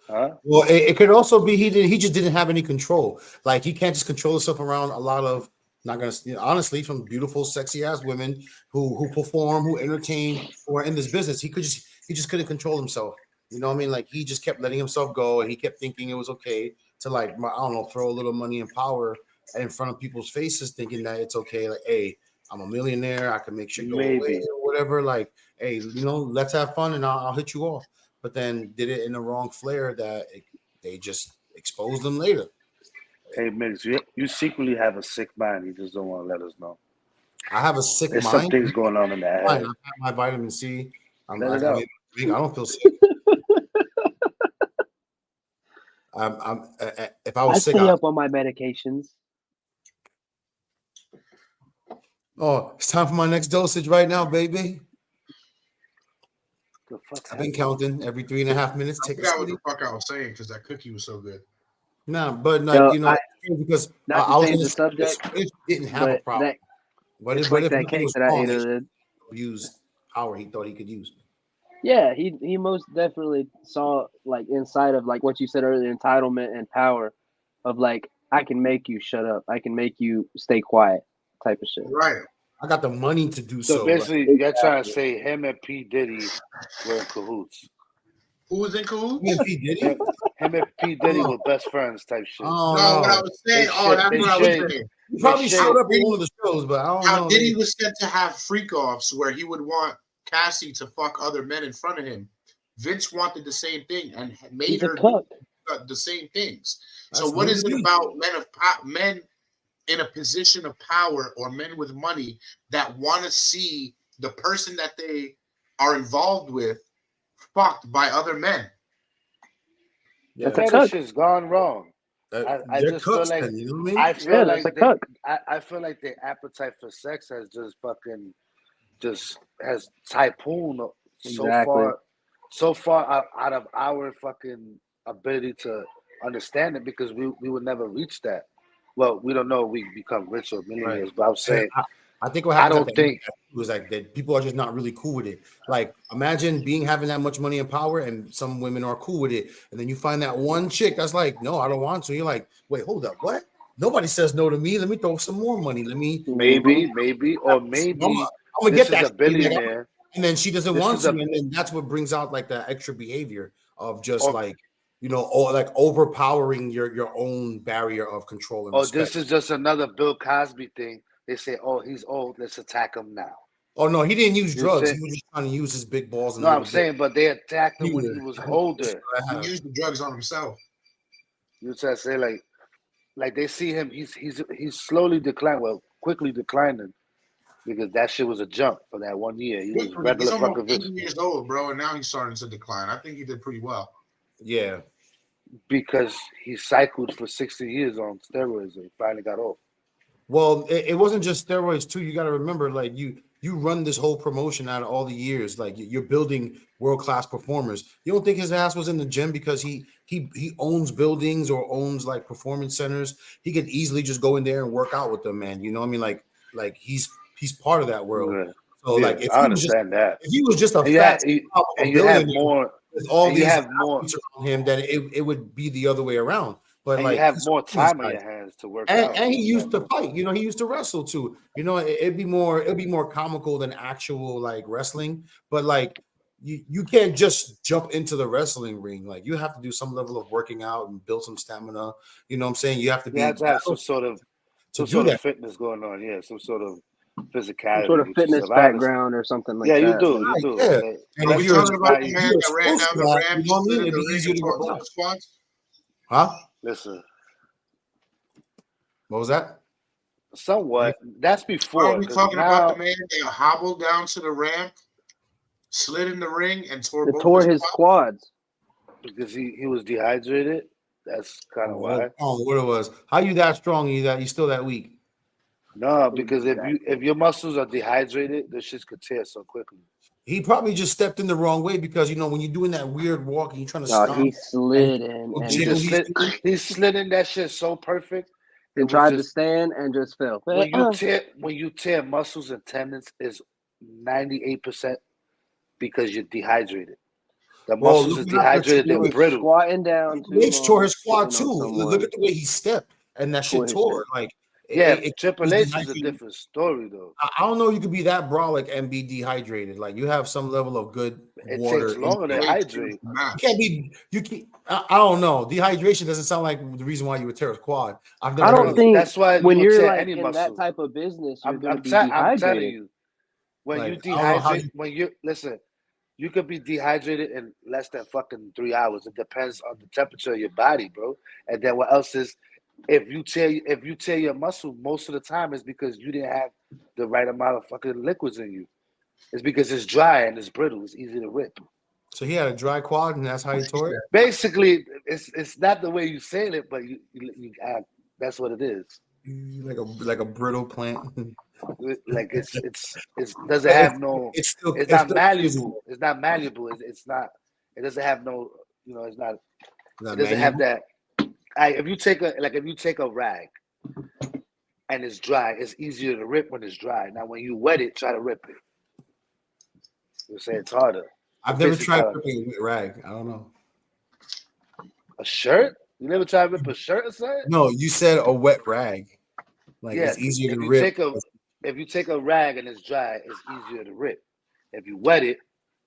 Huh? Well, it could also be he just didn't have any control. Like he can't just control himself around a lot of honestly, some beautiful, sexy ass women who perform, who entertain, who are in this business. He just couldn't control himself. You know what I mean? Like he just kept letting himself go, and he kept thinking it was okay to like I don't know, throw a little money and power in front of people's faces, thinking that it's okay. Like, hey, I'm a millionaire, I can make shit go away or whatever. Like, hey, let's have fun, and I'll hit you off. But then did it in the wrong flare that they just exposed them later. Hey, Miggs, you secretly have a sick mind. You just don't want to let us know. I have a sick mind. There's some things going on in the head. I have my vitamin C. I don't feel sick. If I was sick, stay up on my medications. Oh, it's time for my next dosage right now, baby. I've been counting every 3.5 minutes. I forgot what the fuck I was saying because that cookie was so good. Nah, but because not I was change the subject. It didn't have a problem. But if that cake that I ate used power he thought he could use. Yeah, he most definitely saw like inside of like what you said earlier, entitlement and power of like I can make you shut up, I can make you stay quiet type of shit. Right. I got the money to do so. So basically, you're trying to say him and P. Diddy were in cahoots. Who was in cahoots? Him and P. Diddy? Him and P. Diddy were best friends type shit. Oh, no, what I was saying. That's what I was saying. He probably showed up in one of the shows, but I don't know. How Diddy was sent to have freak-offs where he would want Cassie to fuck other men in front of him. Vince wanted the same thing and made her do the same things. So what is it about men in a position of power or men with money that want to see the person that they are involved with fucked by other men? Yeah, that shit's gone wrong. I just feel like I feel like their appetite for sex has just has typhooned so far out of our fucking ability to understand it because we would never reach that. Well, we don't know if we become rich or millionaires, but I'm saying I think what happens was like that people are just not really cool with it. Like imagine having that much money and power, and some women are cool with it, and then you find that one chick that's like, no, I don't want to. You're like, wait, hold up, what? Nobody says no to me. Let me throw some more money. Maybe I'm gonna get that $1 billion, and then she doesn't want to, and then that's what brings out like the extra behavior of just overpowering your own barrier of control and respect. This is just another Bill Cosby thing. They say, oh, he's old, let's attack him now. Oh no, he didn't use drugs. He was just trying to use his big balls. No, I'm saying, but they attacked him when he was older. He used the drugs on himself. You try to say like they see him, he's slowly declining, quickly declining, because that shit was a jump for that 1 year. He was regular he's fucking. Almost 80 years old, bro, and now he's starting to decline. I think he did pretty well. Yeah, because he cycled for 60 years on steroids and finally got off. Well, it wasn't just steroids too. You got to remember, like you run this whole promotion out of all the years. Like you're building world-class performers. You don't think his ass was in the gym because he owns buildings or owns like performance centers? He could easily just go in there and work out with them, man. You know what I mean? Like he's part of that world. Yeah. So yeah, like if I understand that. If he was just a fat, you have more on him, then it would be the other way around. But and like you have more time on your hands to work out. And he used to fight. You know, he used to wrestle too. You know, it'd be more comical than actual like wrestling. But like you can't just jump into the wrestling ring. Like you have to do some level of working out and build some stamina. You know what I'm saying? You have to have some sort of fitness going on. Yeah, some sort of physicality, some sort of fitness background or something like that. Yeah, you do. Yeah. And if you're talking about the man that ran down the ramp, you know what I mean? It'd be easier to go squats. 'Huh? Listen. What was that? Somewhat. That's before. Are we talking about the man that hobbled down to the ramp, slid in the ring, and tore his quads? Because he was dehydrated. That's kind of why. Oh, what it was? How you that strong? You still that weak? No, because if your muscles are dehydrated, the shit could tear so quickly. He probably just stepped in the wrong way because when you're doing that weird walk and you're trying to stop. He slid in. He slid in that shit so perfect. He tried to stand and just fell. When you tear muscles and tendons, is 98% because you're dehydrated. The muscles are dehydrated, they're brittle. Squatting down. H tore his quad too. Look at the way he stepped, and that shit tore. Triple H is a different story though. I don't know. You could be that brolic and be dehydrated. Like you have some level of good water. It takes longer to hydrate. You can't be. You can't. I don't know. Dehydration doesn't sound like the reason why you would tear a quad. I don't think that's why when you're like in that type of business, you're going to be dehydrated. I'm telling you, when you dehydrate, listen. You could be dehydrated in less than fucking 3 hours. It depends on the temperature of your body, bro. And then what else is, if you tear your muscle, most of the time it's because you didn't have the right amount of fucking liquids in you. It's because it's dry and it's brittle. It's easy to rip. So he had a dry quad, and that's how he tore it. Basically, it's not the way you say it, but you that's what it is. Like a brittle plant. Like it doesn't have no. It's not malleable. It's not malleable. It's not. It doesn't have no. It's not. It doesn't have that. If you take a rag and it's dry, it's easier to rip when it's dry. Now, when you wet it, try to rip it. You say it's harder. I've never tried ripping a rag. I don't know. A shirt? You never tried to rip a shirt or something? No, you said a wet rag. It's easier to rip. If you take a rag and it's dry, it's easier to rip. If you wet it,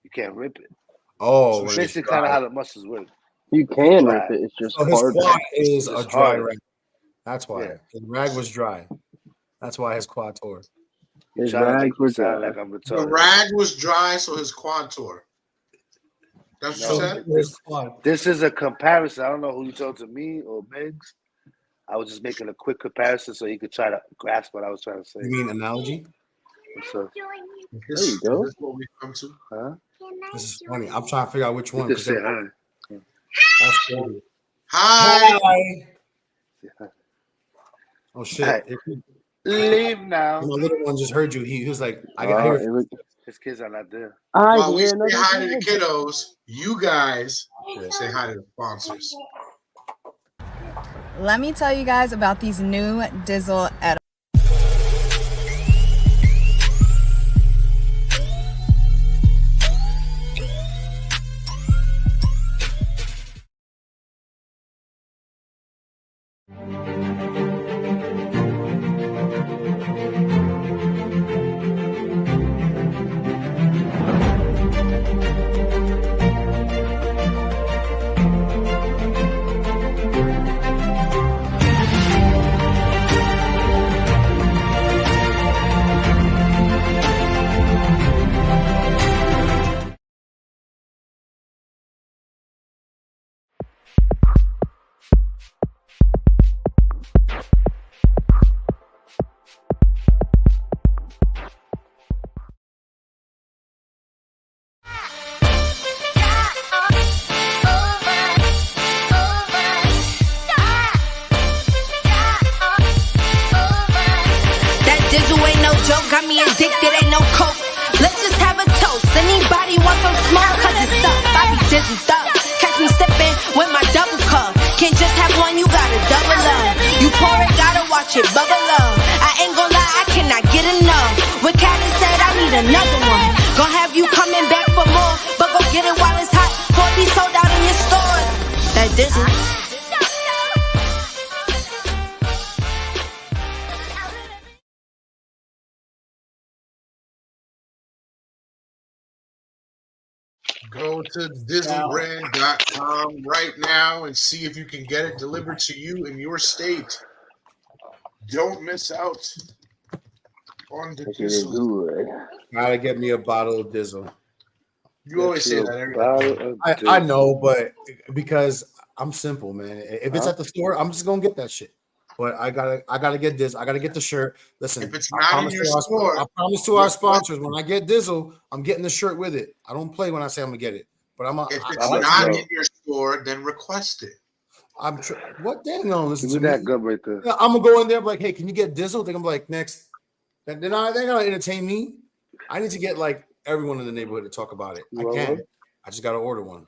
you can't rip it. Oh, so basically kind of how the muscles work. You can rip it. It's just hard. His quad is a dry rag. That's why. Yeah. The rag was dry. That's why his quad tore. His rag was dry. The rag was dry, so his quad tore. That's what you said? This is a comparison. I don't know who you told to me or Migs. I was just making a quick comparison so you could try to grasp what I was trying to say. You mean analogy? So, there you go. This is what we come to. Huh? This is funny. I'm trying to figure out which one. Just say hi. That's funny. Hi. Oh shit! Right. Leave now. My little one just heard you. He was like, "I got here." His kids are not there. While we say hi to the kiddos, you guys say hi to the sponsors. Let me tell you guys about these new Dizzle edibles. Got me addicted, ain't no coke. Let's just have a toast. Anybody want some smoke? Cause it's up. I be dizzled up. Catch me sipping with my double cup. Can't just have one, you gotta double up. You pour it, gotta watch it bubble up. I ain't gon' lie, I cannot get enough. When Calvin said I need another one, gon' have you coming back for more. But go get it while it's hot, before it be sold out in your stores. That dizzle. Go to DizzleBrand.com right now and see if you can get it delivered to you in your state. Don't miss out on the Dizzle. Gotta get me a bottle of Dizzle. You always say that every time. I know, but because I'm simple, man. If it's at the store, I'm just gonna get that shit. But I gotta get this. I gotta get the shirt. Listen, if it's not in your store, I promise to our sponsors when I get Dizzle, I'm getting the shirt with it. I don't play when I say I'm gonna get it. But if it's not in your store, then request it. What they don't listen to that me. good right there. Yeah, I'm gonna go in there like, hey, can you get Dizzle? They're gonna be like, next. They're gonna entertain me. I need to get like everyone in the neighborhood to talk about it. I can. I just gotta order one.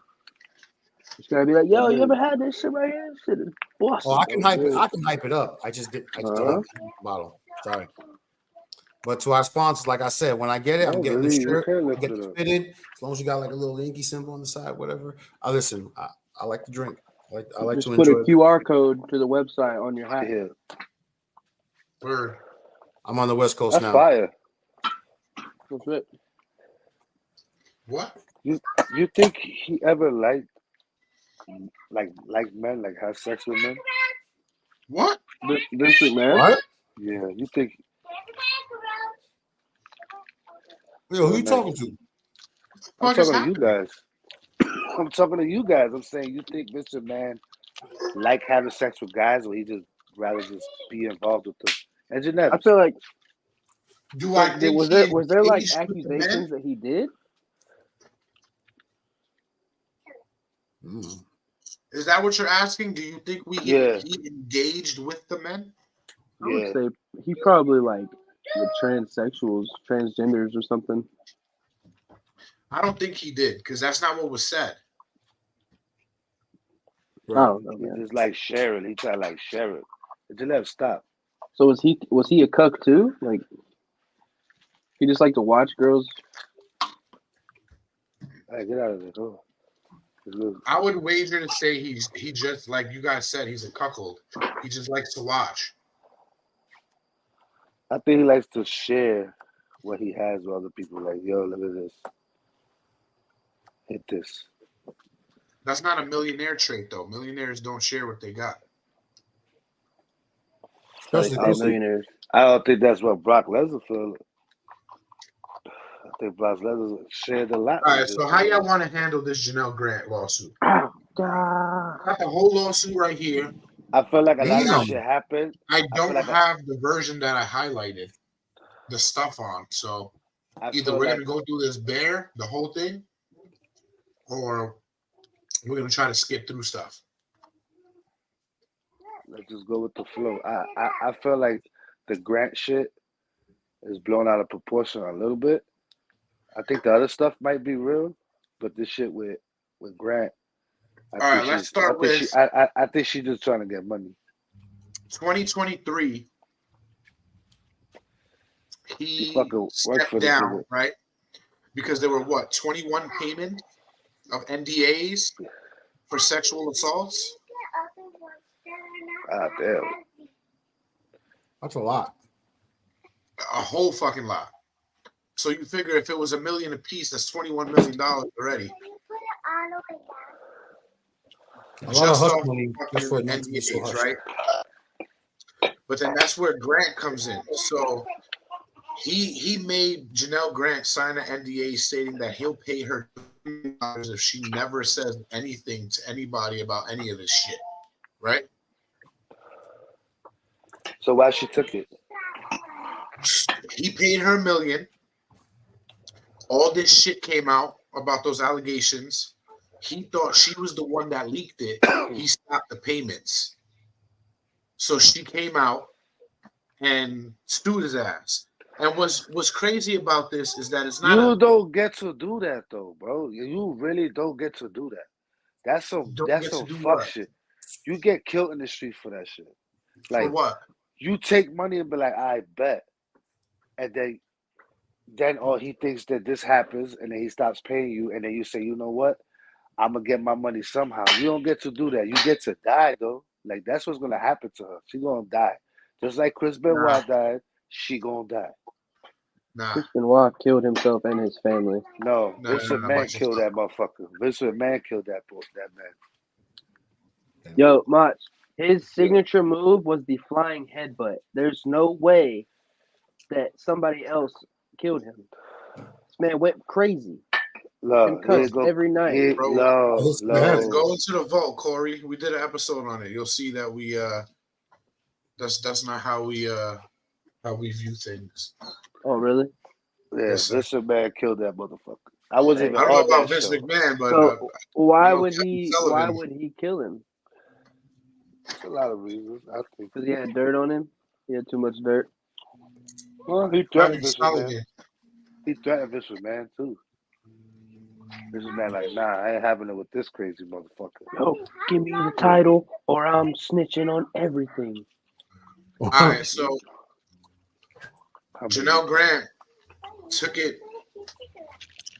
Just gotta be like, yo, you ever had this shit right here? Shit is awesome. Oh, I can hype it. I can hype it up. I just don't bottle. Sorry. But to our sponsors, like I said, when I get it, I'm getting the shirt. I get it fitted. As long as you got like a little Yankee symbol on the side, whatever. I listen. I like to drink. I like just to put enjoy a QR code to the website on your hat. Word. I'm on the West Coast now. Fire. That's it. What? You think he ever liked men, like have sex with men? What? Vince McMahon? What? Yeah, you think? Yo, who you talking to? I'm talking to you guys. I'm talking to you guys. I'm saying, you think Mr. Man like having sex with guys, or he just rather just be involved with them? And Jeanette, I feel like. Was there like accusations that he did? Is that what you're asking? Do you think he engaged with the men? I would say he probably like with transsexuals, transgenders, or something. I don't think he did, because that's not what was said. Oh, he just like Sharon. He tried like Sharon. Jeanette, stop. So was he a cuck too? Like he just like to watch girls? Hey, get out of there. Go. I would wager to say he just, like you guys said, he's a cuckold. He just likes to watch. I think he likes to share what he has with other people. Like, yo, look at this. Hit this. That's not a millionaire trait, though. Millionaires don't share what they got. Millionaires. I don't think that's what Brock Lesnar feels. I think Brock Lesnar shared a lot. All right, so how y'all want to handle this Janelle Grant lawsuit? I got the whole lawsuit right here. I feel like a lot of shit happened. I don't have the version that I highlighted the stuff on. So either we're going to go through this the whole thing, or we're going to try to skip through stuff. Let's just go with the flow. I feel like the Grant shit is blown out of proportion a little bit. I think the other stuff might be real, but this shit with Grant. All right, let's start with. I think she's just trying to get money. 2023. He stepped down, right? Because there were 21 payments of NDAs for sexual assaults. Ah, damn. That's a lot. A whole fucking lot. So you figure if it was $1 million a piece, that's $21 million already. A lot of hush money. That's what NDAs, right? But then that's where Grant comes in. So he made Janelle Grant sign an NDA stating that he'll pay her $2 if she never says anything to anybody about any of this shit, right? So why she took it? He paid her $1 million. All this shit came out about those allegations. He thought she was the one that leaked it. He stopped the payments. So she came out and sued his ass. And what's crazy about this is that it's not. You don't get to do that though, bro. You really don't get to do that. That's some fuck shit. You get killed in the street for that shit. Like for what? You take money and be like, I bet. And then he thinks that this happens and then he stops paying you and then you say, you know what? I'm gonna get my money somehow. You don't get to do that. You get to die though. Like that's what's gonna happen to her. She's gonna die. Just like Chris Benoit died, she gonna die. Nah. Chris Benoit killed himself and his family. No, Vince McMahon killed that motherfucker. Vince McMahon killed that man. Yo, Mach, his signature move was the flying headbutt. There's no way that somebody else killed him. This man went crazy. Every night. Go into the vault, Corey. We did an episode on it. You'll see that That's not how we view things. Oh, really? Yeah, Yes, Vince McMahon killed that motherfucker. I wasn't even I don't know on about that Vince show. McMahon, but So why you know, would Kevin he? Sullivan. Why would he kill him? There's a lot of reasons, I think. Because he had dirt on him. He had too much dirt. Well, he Kevin threatened Vince McMahon. Sullivan. He threatened Vince McMahon too. Vince McMahon like, nah, I ain't having it with this crazy motherfucker. Yo, give me the title, or I'm snitching on everything. All right, so Janelle Grant took it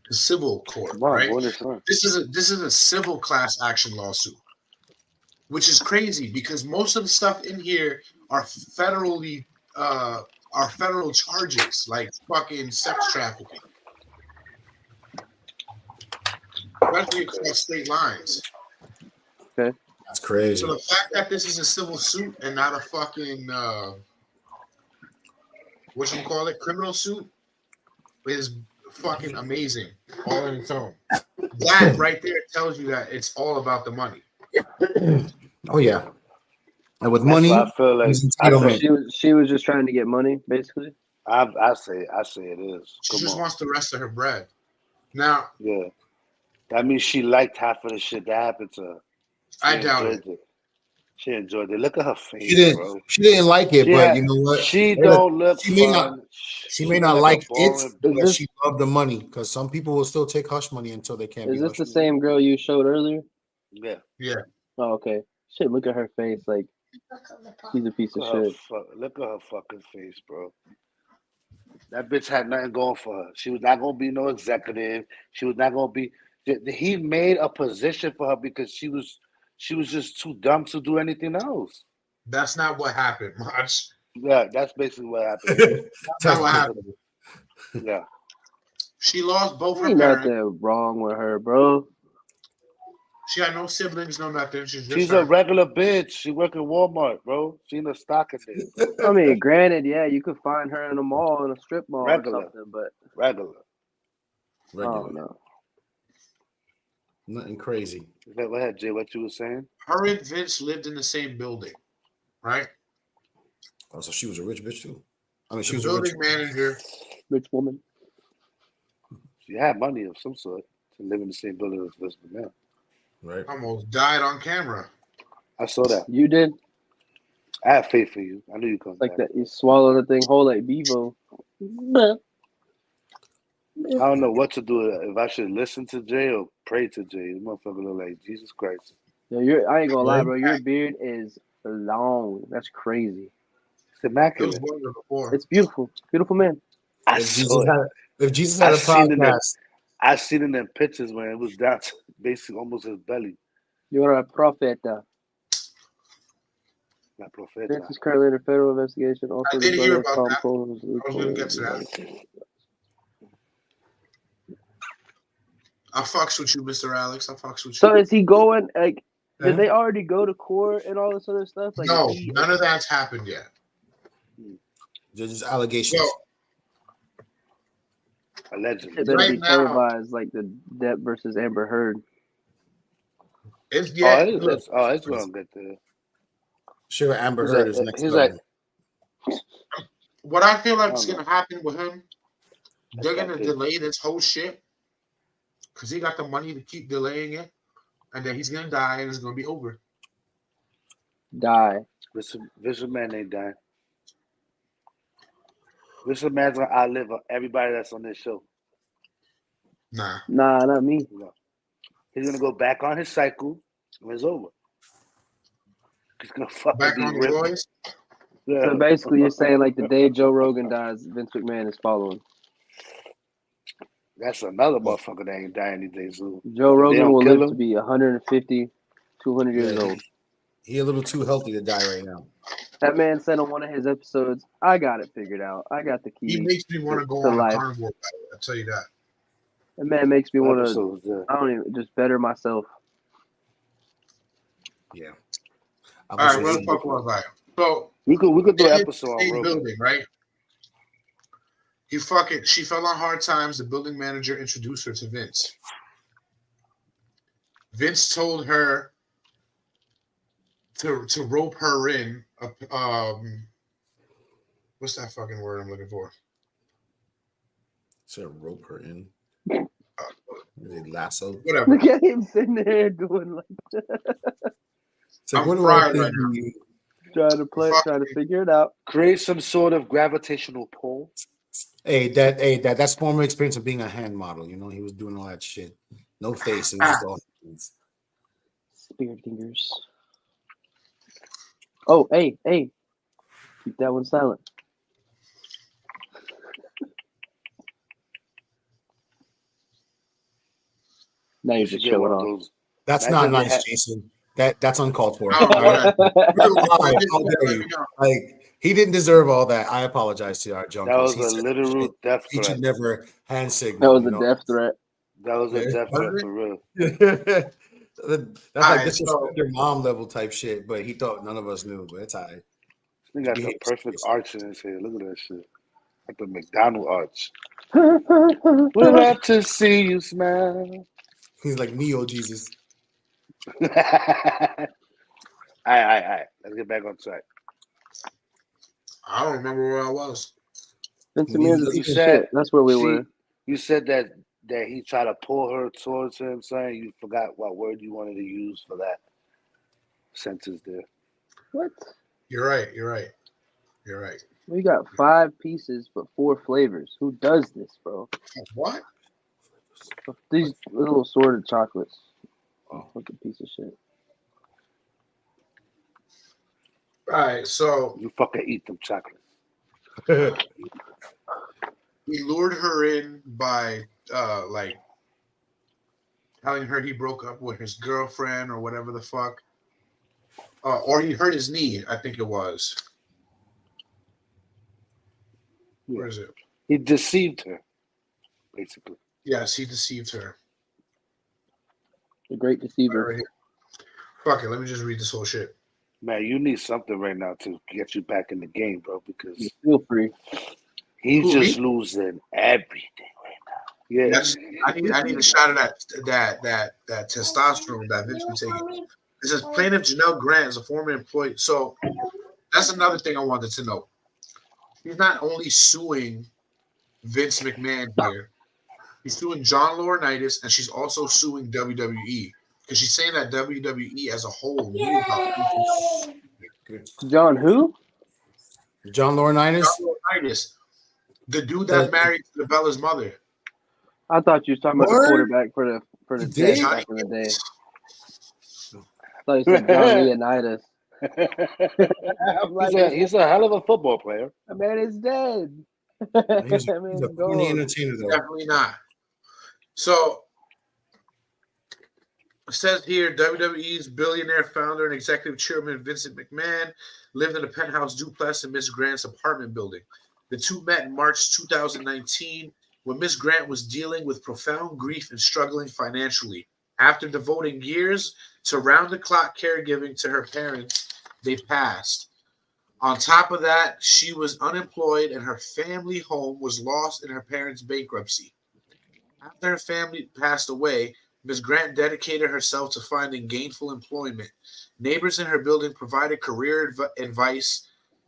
to civil court, right? This is a civil class action lawsuit, which is crazy because most of the stuff in here are federal charges, like fucking sex trafficking, especially across state lines. Okay, that's crazy. So the fact that this is a civil suit and not a fucking criminal suit is fucking amazing all on its own. That right there tells you that it's all about the money. Oh yeah, and with money, I feel like she was just trying to get money, basically. I say it is. She just wants the rest of her bread. Now, yeah, that means she liked half of the shit that happened to her. I doubt it. She enjoyed it. Look at her face, bro. She didn't like it, but you know what? She don't look She may fun. She may not like it, but she loved the money because some people will still take hush money until they can't. Is this the same girl you showed earlier? Yeah. Yeah. Oh, okay. Shit, look at her face. Like, she's a piece of shit. Look at her fucking face, bro. That bitch had nothing going for her. She was not going to be no executive. She was not going to be. He made a position for her because she was just too dumb to do anything else. That's not what happened, much. Yeah, that's basically what happened. That's not what happened. Yeah. She lost both her Ain't parents. nothing wrong with her, bro. She had no siblings, no nothing. She's a regular bitch. She work in Walmart, bro. She in the stock in there. I mean, granted, yeah, you could find her in a mall, in a strip mall Regular. or something, but regular. I don't know. Nothing crazy. Go ahead, Jay. What you were saying? Her and Vince lived in the same building, right? Oh, so she was a rich bitch too. I mean, she was building a rich manager, rich woman. She had money of some sort to live in the same building as Vince McMahon. Right. Almost died on camera. I saw that. You did? I have faith for you. I knew you come like back. that. You swallow the thing whole like Bevo. I don't know what to do. If I should listen to Jay or pray to Jay. This motherfucker look like Jesus Christ. Yeah, I ain't gonna lie, bro. Your beard is long. That's crazy. It's immaculate. It was longer before. It's beautiful. Beautiful man. If Jesus had a podcast, I seen it in pictures when it was down to basically almost his belly. You're a prophet. La profeta. Vince is currently in a federal investigation. Also, I didn't hear about that. I was going to get to that. I fucks with you, Mr. Alex. I fucks with you. So is he going, like, did they already go to court and all this other stuff? Like, no, none of that's happened yet. Just allegations. Allegedly. They'll be televised like the Depp versus Amber Heard. It's it's going to get there. Sure, Amber Heard is next. He's like, what I feel like is going to happen with him, they're going to delay this whole shit because he got the money to keep delaying it, and then he's going to die, and it's going to be over. Die. This man ain't dying. This man's going to outlive everybody that's on this show. Nah, not me. No. He's going to go back on his cycle, and it's over. He's going to fucking back on the boys. Yeah. So basically, you're saying like the day Joe Rogan dies, Vince McMahon is following. That's another motherfucker that ain't dying anything soon. Joe Rogan will live to be 150, 200 years old. He's a little too healthy to die right now. That man said on one of his episodes, "I got it figured out. I got the key." He makes me want to go on a carnivore diet. I'll tell you that. That man makes me want to. I don't even just better myself. Yeah. All right, what the fuck was I? So we could do an episode on Rogan. Building, right? She fell on hard times. The building manager introduced her to Vince. Vince told her to rope her in. What's that fucking word I'm looking for? To rope her in. Lasso. Whatever. Look at him sitting there doing like that. So I'm fried right now. Trying to figure it out. Create some sort of gravitational pull. That's former experience of being a hand model. You know, he was doing all that shit. No face. It was just all hands. Spirit fingers. Oh, hey. Keep that one silent. Now you're just showing off. That's not nice, Jason. That's uncalled for. Like, he didn't deserve all that. I apologize to our junkies. That was a literal death threat. He should never hand signal. That was a death threat. That was a death threat for real. That's like disrespect your mom level type shit, but he thought none of us knew. But it's all right. He got the perfect arch in his head. Look at that shit. Like the McDonald arch. We'll have to see you smile. He's like Neo Jesus. All right. Let's get back on track. I don't remember where I was. You said that's where we were. You said that he tried to pull her towards him, saying you forgot what word you wanted to use for that sentence there. What? You're right. We got 5 pieces but 4 flavors. Who does this, bro? What? These little assorted chocolates. Oh, fucking piece of shit. All right, so you fucking eat them chocolates. He lured her in by like telling her he broke up with his girlfriend or whatever the fuck. Or he hurt his knee, I think it was. Where is it? He deceived her, basically. Yes, he deceived her. The great deceiver. Right here. Fuck it, let me just read this whole shit. Man, you need something right now to get you back in the game, bro, because you feel free. He's just losing everything right now. Yeah. I need a shot of that testosterone that Vince be taking. This is plaintiff Janelle Grant is a former employee. So that's another thing I wanted to know. He's not only suing Vince McMahon here, he's suing John Laurinaitis, and she's also suing WWE because she's saying that WWE as a whole knew how. John who? John Laurinaitis. John Laurinaitis, the dude that married Bella's mother. I thought you was talking about the quarterback for the Jets back in the day. I thought you said John Leonidas. He's a hell of a football player. That man is dead. He's a funny entertainer, though. Definitely not. So it says here, WWE's billionaire founder and executive chairman Vincent McMahon lived in a penthouse duplex in Miss Grant's apartment building. The two met in March 2019 when Miss Grant was dealing with profound grief and struggling financially. After devoting years to round-the-clock caregiving to her parents, they passed. On top of that, she was unemployed and her family home was lost in her parents' bankruptcy. After her family passed away, Ms. Grant dedicated herself to finding gainful employment. Neighbors in her building provided career advice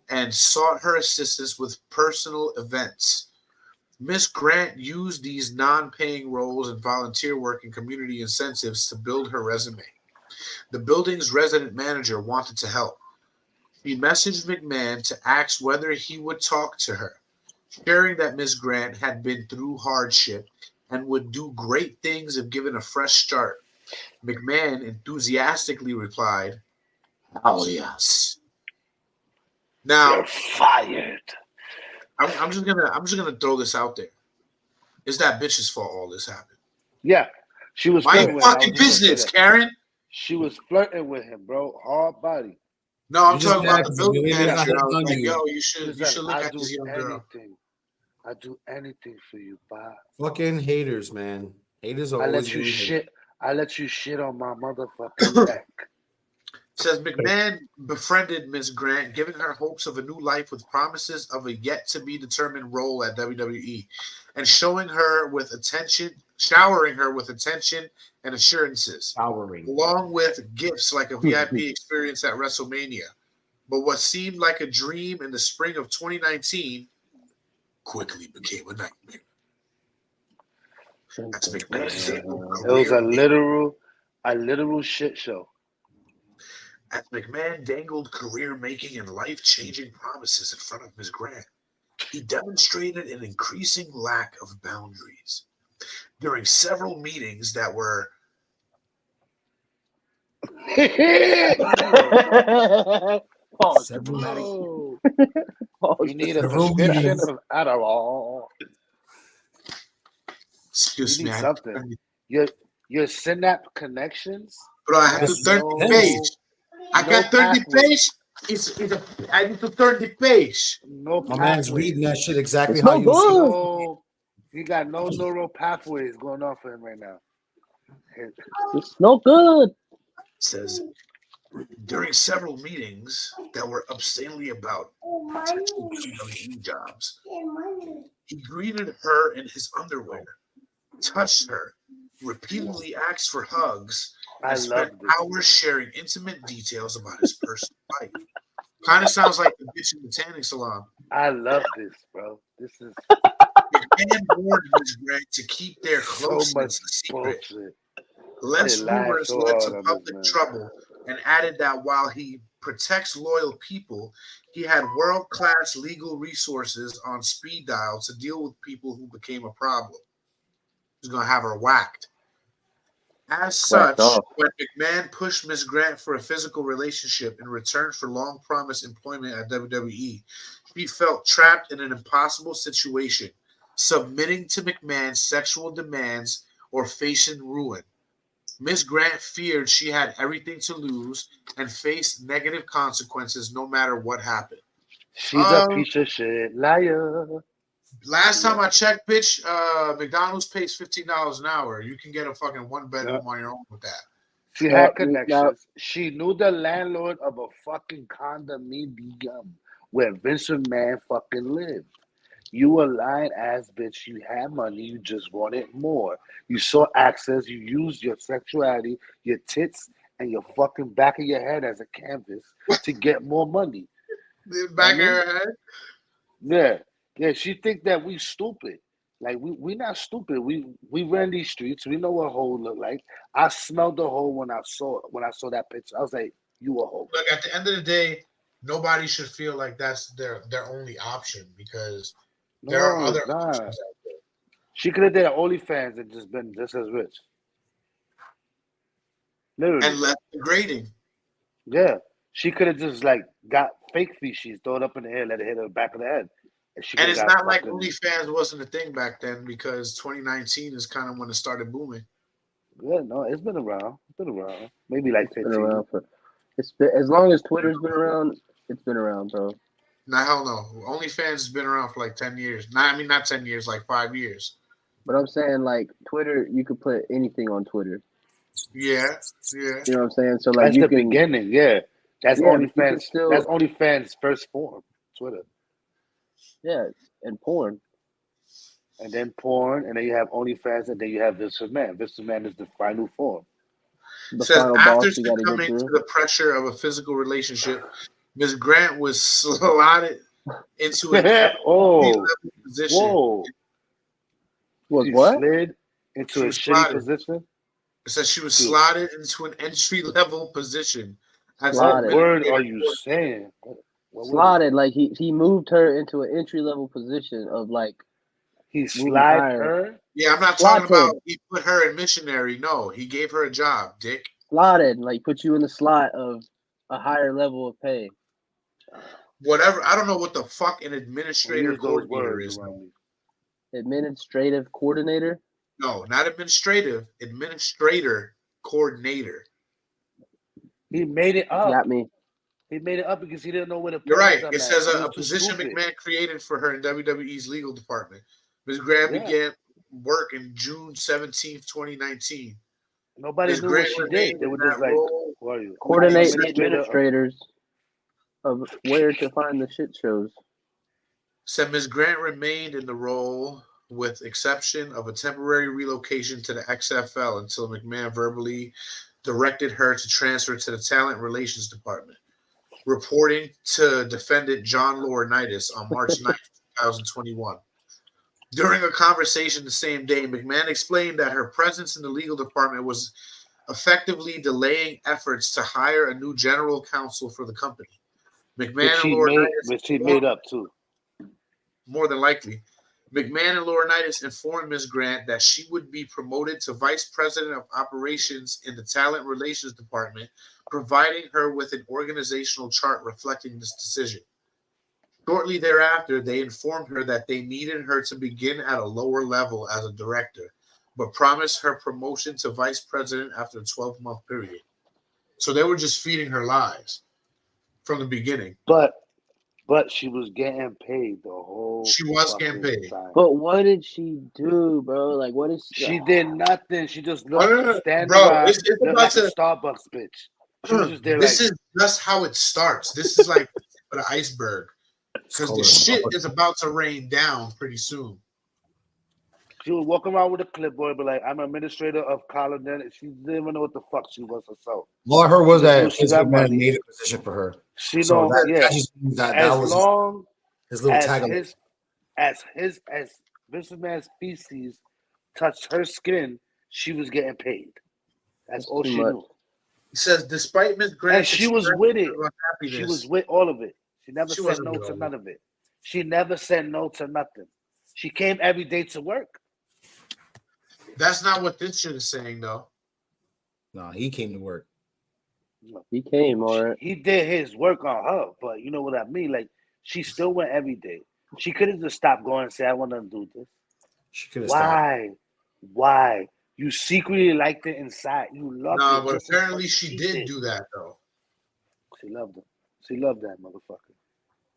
and sought her assistance with personal events. Ms. Grant used these non-paying roles and volunteer work and community incentives to build her resume. The building's resident manager wanted to help. He messaged McMahon to ask whether he would talk to her, sharing that Ms. Grant had been through hardship and would do great things if given a fresh start. McMahon enthusiastically replied, "Oh yes." Now, you're fired. I'm just gonna throw this out there. It's that bitch's fault all this happened. Yeah, she was. My fucking business, Karen. She was flirting with him, bro. Hard body. No, I'm talking about the building manager. I was like, yo, you should look at this young girl. I do anything for you, Bob. Fucking haters, man. Haters are I always let you shit. I let you shit on my motherfucking neck. Says McMahon befriended Ms. Grant, giving her hopes of a new life with promises of a yet-to-be-determined role at WWE. and showering her with attention and assurances, along with gifts like a VIP experience at WrestleMania. But what seemed like a dream in the spring of 2019 quickly became a nightmare. That's McMahon's It was a literal shit show. As McMahon dangled career-making and life-changing promises in front of Ms. Grant, he demonstrated an increasing lack of boundaries. During several meetings that were You need a prescription of Adderall. Excuse me. Something. Your synapse connections. Bro, I have to 30 page. I got 30 page. I need to 30 page. No, my man's reading that shit exactly how you see. He got no neural pathways going on for him right now. It's no good. It says during several meetings that were obscenely about potential WWE jobs, he greeted her in his underwear, touched her, repeatedly asked for hugs, and spent hours sharing intimate details about his personal life. Kind of sounds like the bitch in the tanning salon. I love this, bro. This is. McMahon warned Ms. Grant to keep their closeness a secret. Less rumors led to public trouble, and added that while he protects loyal people, he had world-class legal resources on speed dial to deal with people who became a problem. He's going to have her whacked. As such, when McMahon pushed Ms. Grant for a physical relationship in return for long-promised employment at WWE, she felt trapped in an impossible situation, submitting to McMahon's sexual demands or facing ruin. Ms. Grant feared she had everything to lose and faced negative consequences no matter what happened. She's a piece of shit liar. Last time I checked, bitch, McDonald's pays $15 an hour. You can get a fucking one bedroom on your own with that. She had connections. She knew the landlord of a fucking condominium where Vince McMahon fucking lived. You a lying ass bitch. You had money. You just wanted more. You saw access. You used your sexuality, your tits, and your fucking back of your head as a canvas to get more money. The back of her head? Yeah. Yeah, she think that we stupid. Like we not stupid. We ran these streets. We know what a hole look like. I smelled the hole when I saw that picture. I was like, you a hole. Look, at the end of the day, nobody should feel like that's their only option because there are other options out there. She could have did an OnlyFans and just been just as rich. Literally. And left degrading. Yeah. She could have just like got fake feces, throw it up in the air, let it hit her back of the head. And it's not like OnlyFans wasn't a thing back then because 2019 is kind of when it started booming. Yeah, no, it's been around. It's been around. Maybe like 15. It's been around as long as Twitter's been around, it's been around, bro. No, hell no. OnlyFans has been around for like 10 years. Not 10 years, like 5 years. But I'm saying, like, Twitter, you could put anything on Twitter. Yeah. You know what I'm saying? So, like, that's the beginning, yeah. That's OnlyFans. That's OnlyFans' first form, Twitter. Yeah, and porn. And then porn, and then you have OnlyFans, and then you have Vince McMahon. Vince McMahon is the final form. The final boss you got to succumbing to the pressure of a physical relationship, Ms. Grant was slotted into an level position. Whoa. Slid into a shitty position? It says she was slotted into an entry-level position. What word are you saying? Slotted, like he moved her into an entry-level position of like he slid her. Yeah, I'm not talking about he put her in missionary. No, he gave her a job, dick. Slotted, like put you in the slot of a higher level of pay. Whatever. I don't know what the fuck an administrator coordinator is. Administrative coordinator? No, not administrative. Administrator coordinator. He made it up. Got me. He made it up because he didn't know where to put You're right. It says a position McMahon created for her in WWE's legal department. Ms. Grant began work in June 17th, 2019. Nobody knew what she did. They were just like, who are you? Coordinate administrators of where to find the shit shows. Said Ms. Grant remained in the role with exception of a temporary relocation to the XFL until McMahon verbally directed her to transfer to the Talent Relations Department. Reporting to defendant John Laurinaitis on March 9th, 2021. During a conversation the same day, McMahon explained that her presence in the legal department was effectively delaying efforts to hire a new general counsel for the company. McMahon and Laurinaitis, which he made up too. More than likely, McMahon and Laurinaitis informed Ms. Grant that she would be promoted to vice president of operations in the talent relations department, providing her with an organizational chart reflecting this decision. Shortly thereafter, they informed her that they needed her to begin at a lower level as a director, but promised her promotion to vice president after a 12-month period. So they were just feeding her lies from the beginning. But she was getting paid the whole. She was getting paid. Time. But what did she do, bro? Like, what is she did nothing? She just looked standing bro. around, It's about like to, a Starbucks bitch. She was just there. This is just how it starts. This is like the iceberg, because the shit is about to rain down pretty soon. She would walk around with a clipboard, but like, I'm administrator of Colin. She didn't even know what the fuck she was herself. All I heard was that his man made a position for her. She so know, that just means that was long his little tag. As Vince McMahon's feces touched her skin, she was getting paid. That's all she knew. He says, despite Ms. Grant, and she was with it. She was with all of it. She never said no to none of it. She never said no to nothing. She came every day to work. That's not what this shit is saying, though. No, he came to work. He came, all right. He did his work on her, but you know what I mean? Like, she still went every day. She could have just stopped going and said, I want to do this. She could have stopped. Why? You secretly liked it inside. You loved it. No, but apparently she did do that, though. She loved him. She loved that motherfucker.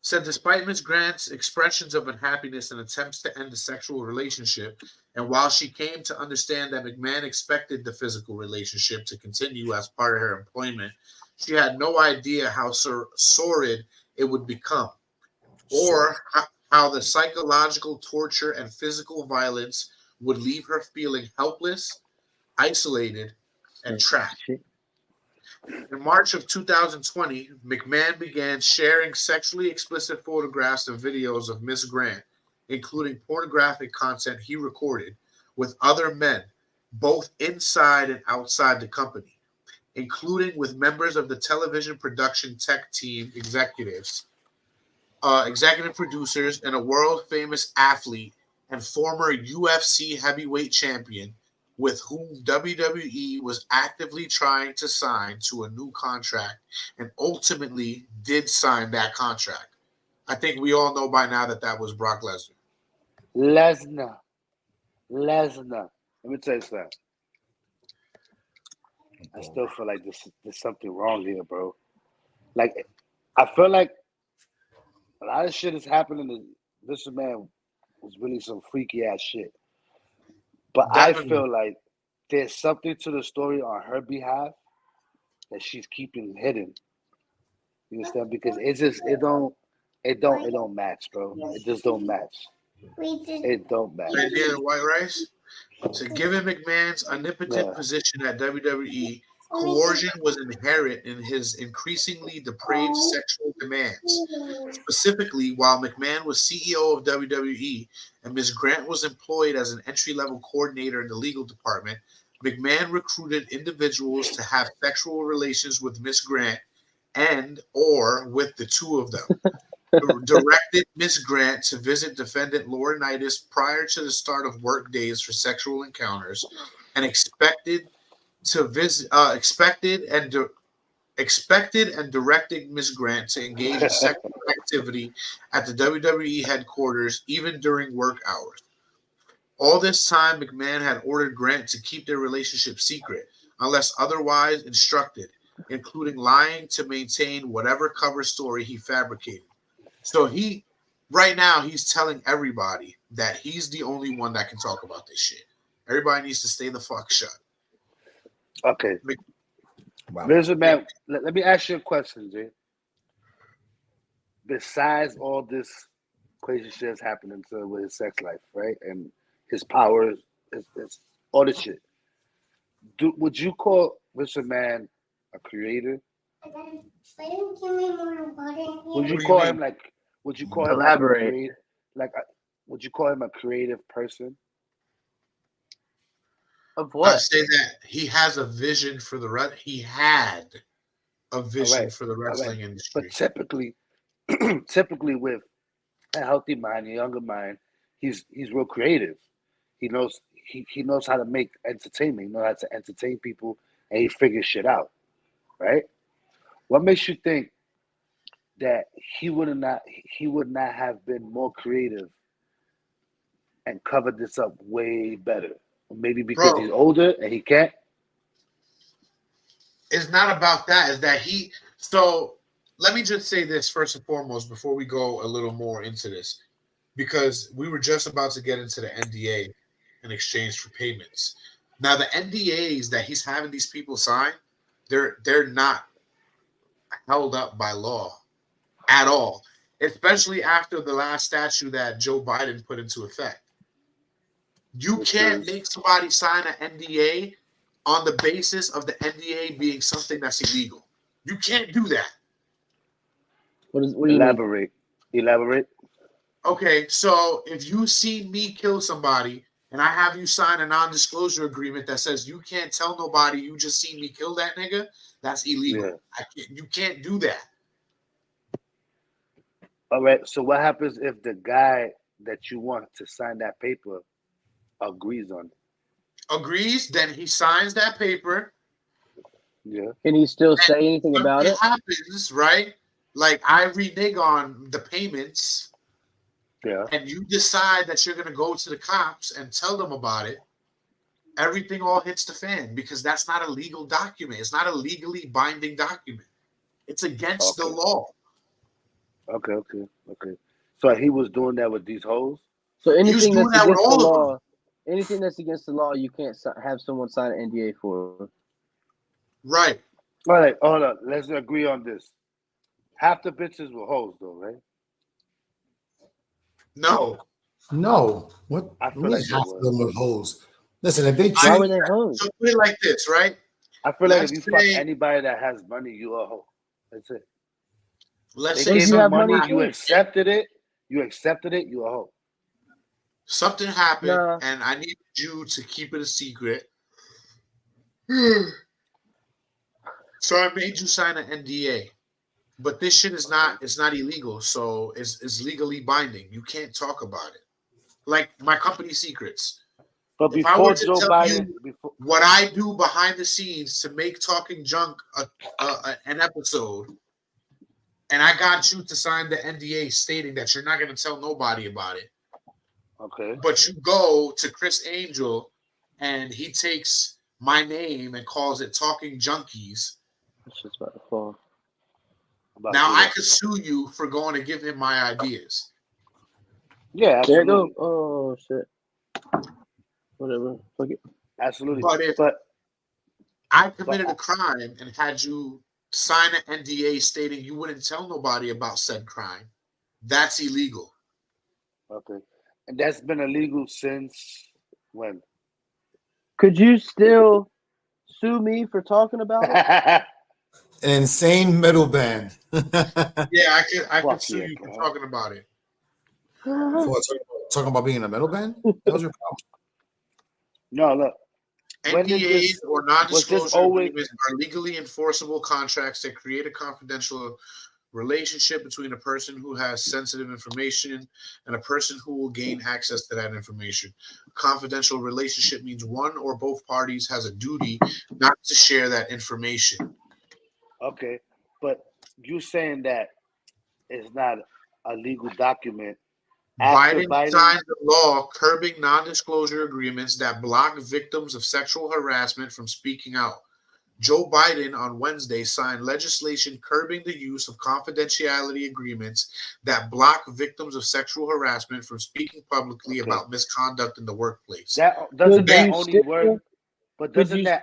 Said despite Ms. Grant's expressions of unhappiness and attempts to end the sexual relationship, and while she came to understand that McMahon expected the physical relationship to continue as part of her employment, she had no idea how sordid it would become, or how the psychological torture and physical violence would leave her feeling helpless, isolated, and trapped. In March of 2020, McMahon began sharing sexually explicit photographs and videos of Ms. Grant, including pornographic content he recorded with other men, both inside and outside the company, including with members of the television production tech team executives, executive producers, and a world-famous athlete and former UFC heavyweight champion with whom WWE was actively trying to sign to a new contract and ultimately did sign that contract. I think we all know by now that was Brock Lesnar. Lesnar. Let me tell you something. I still feel like there's something wrong here, bro. Like, I feel like a lot of shit is happening. This man was really some freaky ass shit. But definitely. I feel like there's something to the story on her behalf that she's keeping hidden. You understand? Because it don't match, bro. It just don't match. It don't match. Idea of white rice. So, given McMahon's omnipotent position at WWE, coercion was inherent in his increasingly depraved sexual demands. Specifically, while McMahon was CEO of WWE and Ms. Grant was employed as an entry-level coordinator in the legal department, McMahon recruited individuals to have sexual relations with Ms. Grant and or with the two of them. Directed Ms. Grant to visit defendant Laurinaitis prior to the start of work days for sexual encounters, and expected and directed Ms. Grant to engage in sexual activity at the WWE headquarters even during work hours. All this time, McMahon had ordered Grant to keep their relationship secret unless otherwise instructed, including lying to maintain whatever cover story he fabricated. So right now, he's telling everybody that he's the only one that can talk about this shit. Everybody needs to stay the fuck shut. Okay. Wow. Man, let me ask you a question, Jay. Besides all this crazy shit that's happening with his sex life, right? And his powers, his all this shit. Would you call Mr. Man a creator? Would you call him like? Would you call him elaborate? Would you call him a creative person? Of what? I say that he has a vision for the he had a vision for the wrestling industry. But typically with a healthy mind, a younger mind, he's real creative. He knows how to make entertainment. He knows how to entertain people, and he figures shit out. Right? What makes you think that he would not have been more creative and covered this up way better? Maybe because he's older and he can't. It's not about that. Is that he? So let me just say this first and foremost before we go a little more into this, because we were just about to get into the NDA in exchange for payments. Now the NDAs that he's having these people sign, they're not held up by law at all, especially after the last statute that Joe Biden put into effect. You can't make somebody sign an NDA on the basis of the NDA being something that's illegal. You can't do that. What do you elaborate? Elaborate. Okay, so if you see me kill somebody and I have you sign a non-disclosure agreement that says you can't tell nobody you just seen me kill that nigga, that's illegal. Yeah. You can't do that. All right. So what happens if the guy that you want to sign that paper agrees on it? Agrees, then he signs that paper. Yeah. Can he still say anything about it? Happens, right? Like I renege on the payments. Yeah. And you decide that you're gonna go to the cops and tell them about it. Everything all hits the fan because that's not a legal document. It's not a legally binding document. It's against the law. Okay. So he was doing that with these hoes? So anything that's against the law, anything that's against the law, you can't have someone sign an NDA for. Right. All right, hold on. Let's agree on this. Half the bitches were hoes, though, right? No. What? I feel like half of them were hoes. Listen, if they why were they hoes? So put it like this, right? I feel like if you fuck anybody that has money, you a hoe. That's it. Let's say say you have money, you accepted it. You a hoe. Something happened, and I needed you to keep it a secret. So I made you sign an NDA. But this shit is not, it's not illegal, so it's legally binding. You can't talk about it. Like my company secrets. But if I were to tell Biden, what I do behind the scenes to make Talking Junk an episode, and I got you to sign the NDA stating that you're not going to tell nobody about it. Okay. But you go to Chris Angel, and he takes my name and calls it Talking Junkies. It's just about to fall. Now I could sue you for going to give him my ideas. Yeah, absolutely. There you go. Oh shit. Whatever. Fuck it. Absolutely. But I committed a crime and had you sign an NDA stating you wouldn't tell nobody about said crime, that's illegal. Okay. And that's been illegal since when? Could you still sue me for talking about it? An insane metal band. Yeah, I could sue you for talking about it. Talking about being in a metal band? That was your problem. No, look. NDAs or non-disclosure agreements are legally enforceable contracts that create a confidential relationship between a person who has sensitive information and a person who will gain access to that information. A confidential relationship means one or both parties has a duty not to share that information. Okay, but you saying that it's not a legal document. Biden signed the law curbing non-disclosure agreements that block victims of sexual harassment from speaking out. Joe Biden on Wednesday signed legislation curbing the use of confidentiality agreements that block victims of sexual harassment from speaking publicly about misconduct in the workplace. Doesn't that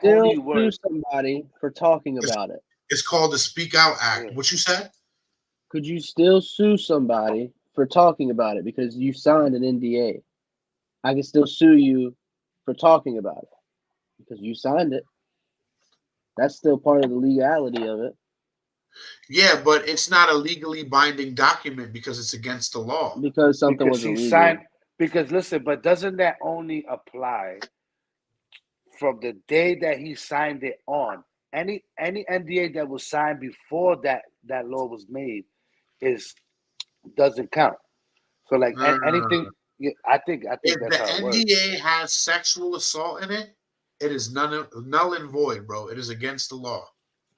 only work sue somebody for talking about it? It's called the Speak Out Act. What you said? Could you still sue somebody for talking about it because you signed an NDA? I can still sue you for talking about it because you signed it. That's still part of the legality of it. Yeah, but it's not a legally binding document because it's against the law. Because something was illegal. Signed. Because listen, but doesn't that only apply from the day that he signed it on? Any NDA that was signed before that law was made doesn't count. So like anything, I think if that's the how it NDA works. has sexual assault in it, it is null and void, bro. It is against the law.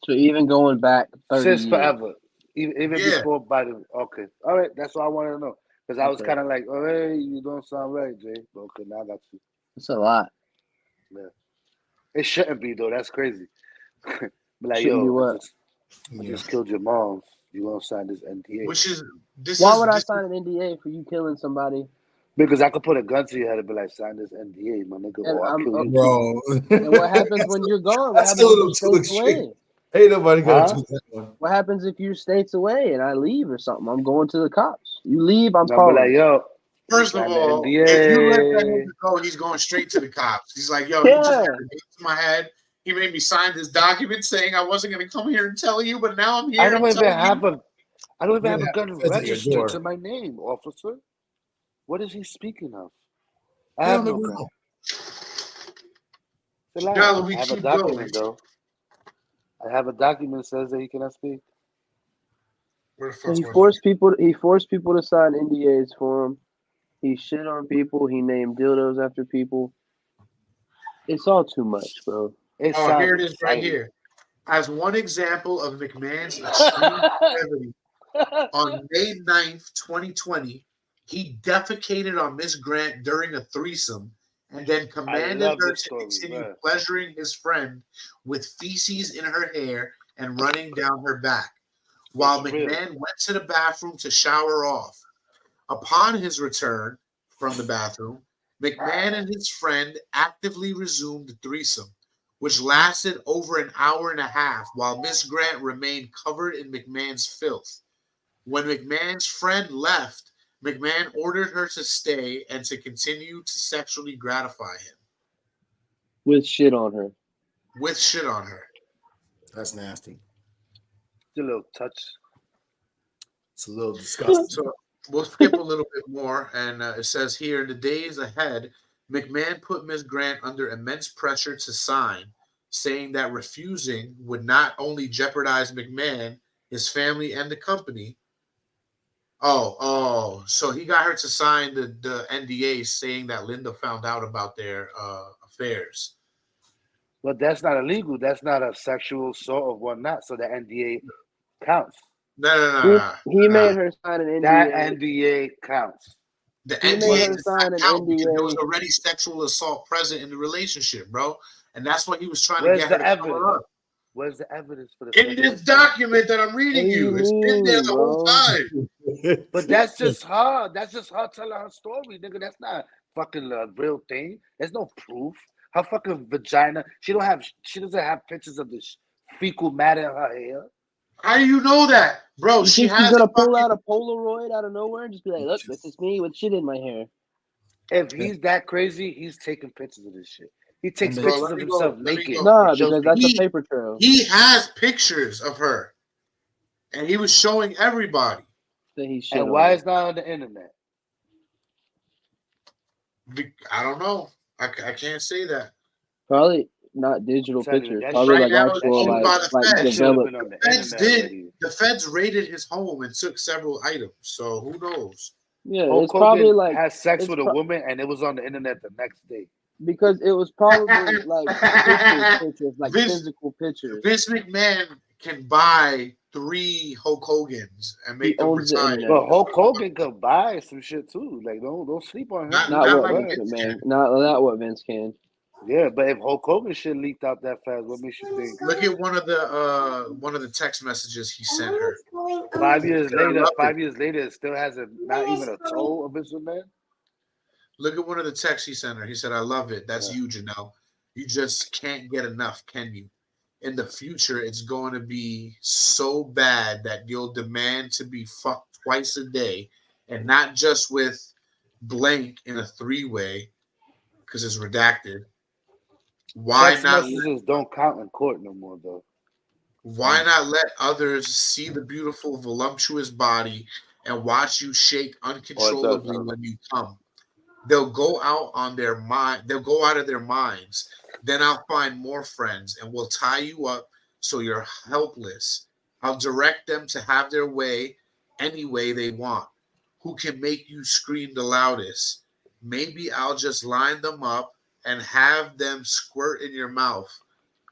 So even going back 30 Since years. forever, even before Biden. Okay, all right, that's what I wanted to know because I was kind of like, oh hey, you don't sound right, Jay. Okay, now I got you. It's a lot. Yeah, it shouldn't be though. That's crazy. But like, Shouldn't be what? I just killed your mom. You gonna sign this NDA? Why would I sign an NDA for you killing somebody? Because I could put a gun to your head and be like, sign this NDA, my nigga, or I'll kill you. Bro. And what happens when you're gone? What That's happens a little if you too states extreme. away? Ain't nobody gonna do that one. What happens if you're states away and I leave or something? I'm going to the cops. You leave, I'm I'll calling. be like, yo. First of all, if you let that nigga go, he's going straight to the cops. He's like, yo, he just had a gun to my head. He made me sign this document saying I wasn't going to come here and tell you, but now I'm here. I don't even have a gun feds at your registered door. to my name, officer. What is he speaking of? I I have don't no know. gun. Dollar, we I have a keep document going. though. I have a document that says that he cannot speak. So he forced people to sign NDAs for him. He shit on people. He named dildos after people. It's all too much, bro. Here it is right here. As one example of McMahon's extreme gravity, on May 9th, 2020, he defecated on Miss Grant during a threesome and then commanded her to continue pleasuring his friend with feces in her hair and running down her back, while McMahon went to the bathroom to shower off. Upon his return from the bathroom, McMahon and his friend actively resumed the threesome, which lasted over an hour and a half while Miss Grant remained covered in McMahon's filth. When McMahon's friend left, McMahon ordered her to stay and to continue to sexually gratify him. With shit on her. That's nasty. It's a little touch. It's a little disgusting. So we'll skip a little bit more, and it says here, in the days ahead, McMahon put Ms. Grant under immense pressure to sign, saying that refusing would not only jeopardize McMahon, his family, and the company. So he got her to sign the NDA saying that Linda found out about their affairs. But that's not illegal. That's not a sexual assault or whatnot. So the NDA counts. No. He made her sign an NDA. That NDA counts. The NDA does not count because there was already sexual assault present in the relationship, bro. And that's what he was trying to get her to cover up. Where's the evidence for this? In this document that I'm reading you. It's been there the whole time. But that's just her. That's just her telling her story, nigga. That's not fucking a real thing. There's no proof. Her fucking vagina. She doesn't have pictures of this fecal matter in her hair. How do you know that, bro? She's gonna pull out a Polaroid out of nowhere and just be like, "Look, this is me with shit in my hair." If he's that crazy, he's taking pictures of this shit. He takes pictures of himself naked. No, because that's a paper trail. He has pictures of her, and he was showing everybody. And why is not on the internet? I don't know. I can't say that. Probably not digital pictures. Probably like actual, like developed. The feds raided his home and took several items. So who knows? Yeah, it's probably like had sex with a woman, and it was on the internet the next day. Because it was probably like pictures, like physical pictures. Vince McMahon can buy 3 Hulk Hogans and make them retire. But Hulk Hogan could buy some shit too. Like don't sleep on him. Not what Vince can. Not what Vince can. Yeah, but if Hulk Hogan shit leaked out that fast, what makes you think? Look at one of the text messages he sent her. 5 years later, it still has not even a toe of Vince McMahon. Look at one of the texts he sent her. He said, "I love it. That's you, Janelle. You just can't get enough, can you? In the future, it's going to be so bad that you'll demand to be fucked twice a day, and not just with blank in a 3-way, because it's redacted. Why Text not? messages don't count in court no more, though. Why not let others see the beautiful, voluptuous body and watch you shake uncontrollably when you come? They'll go out on their mind. They'll go out of their minds. Then I'll find more friends and we'll tie you up so you're helpless. I'll direct them to have their way any way they want. Who can make you scream the loudest? Maybe I'll just line them up and have them squirt in your mouth,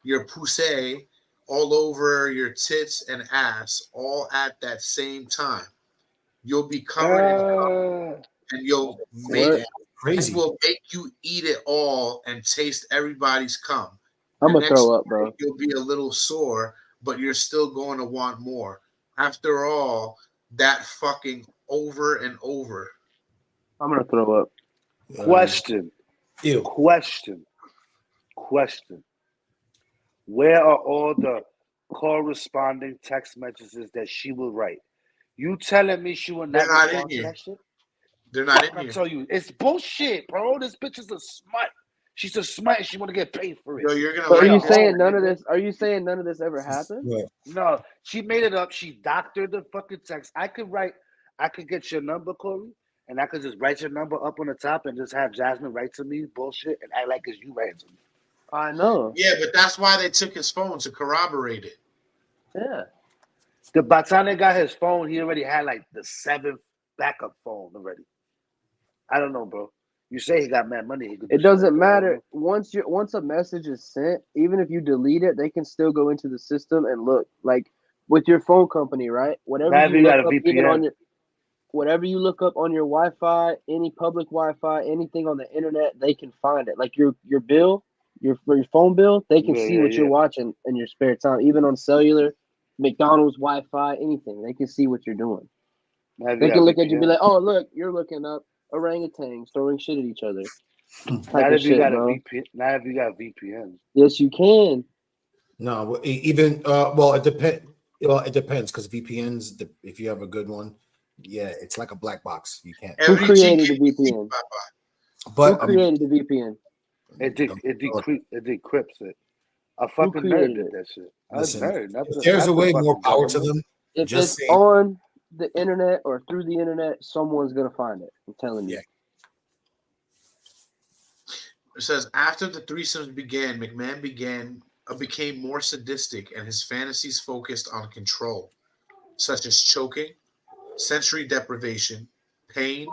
your pussy, all over your tits and ass, all at that same time. You'll be covered in cum, and you'll make crazy. Will make you eat it all and taste everybody's cum. I'm gonna throw up, bro. You'll be a little sore, but you're still going to want more. After all, that fucking over and over. I'm gonna throw up. Question. Ew. Question. Where are all the corresponding text messages that she will write? You telling me she will never respond to that shit? They're not in here. I tell you, it's bullshit, bro. This bitch is a smut. She's a smut and she want to get paid for it. Yo, you're gonna. But are you saying none of this? Are you saying none of this ever happened? Yeah. No, she made it up. She doctored the fucking text. I could get your number, Corey, and I could just write your number up on the top and just have Jasmine write to me bullshit and act like it's you writing to me. I know. Yeah, but that's why they took his phone to corroborate it. Yeah. By the time they got his phone, he already had like the 7th backup phone already. I don't know, bro. You say he got mad money. It doesn't matter. Once a message is sent, even if you delete it, they can still go into the system and look. Like with your phone company, right? Whatever you look up on your Wi-Fi, any public Wi-Fi, anything on the internet, they can find it. Like your bill, your phone bill, they can see what you're watching in your spare time, even on cellular, McDonald's Wi-Fi, anything. They can see what you're doing. They can look at you and be like, "Oh, look, you're looking up orangutans throwing shit at each other." Not if you got a VPN. Not if you got VPN. Yes, you can. No, even well, it depends. Well, it depends because VPNs, if you have a good one, yeah, it's like a black box. You can't. Who created the VPN? But who created the VPN? It decrypts it. A fucking nerd did that shit. Listen, if there's a way, more power to them. If it's on the internet or through the internet, someone's gonna find it. I'm telling you. It says after the threesomes began, McMahon became more sadistic, and his fantasies focused on control, such as choking, sensory deprivation, pain,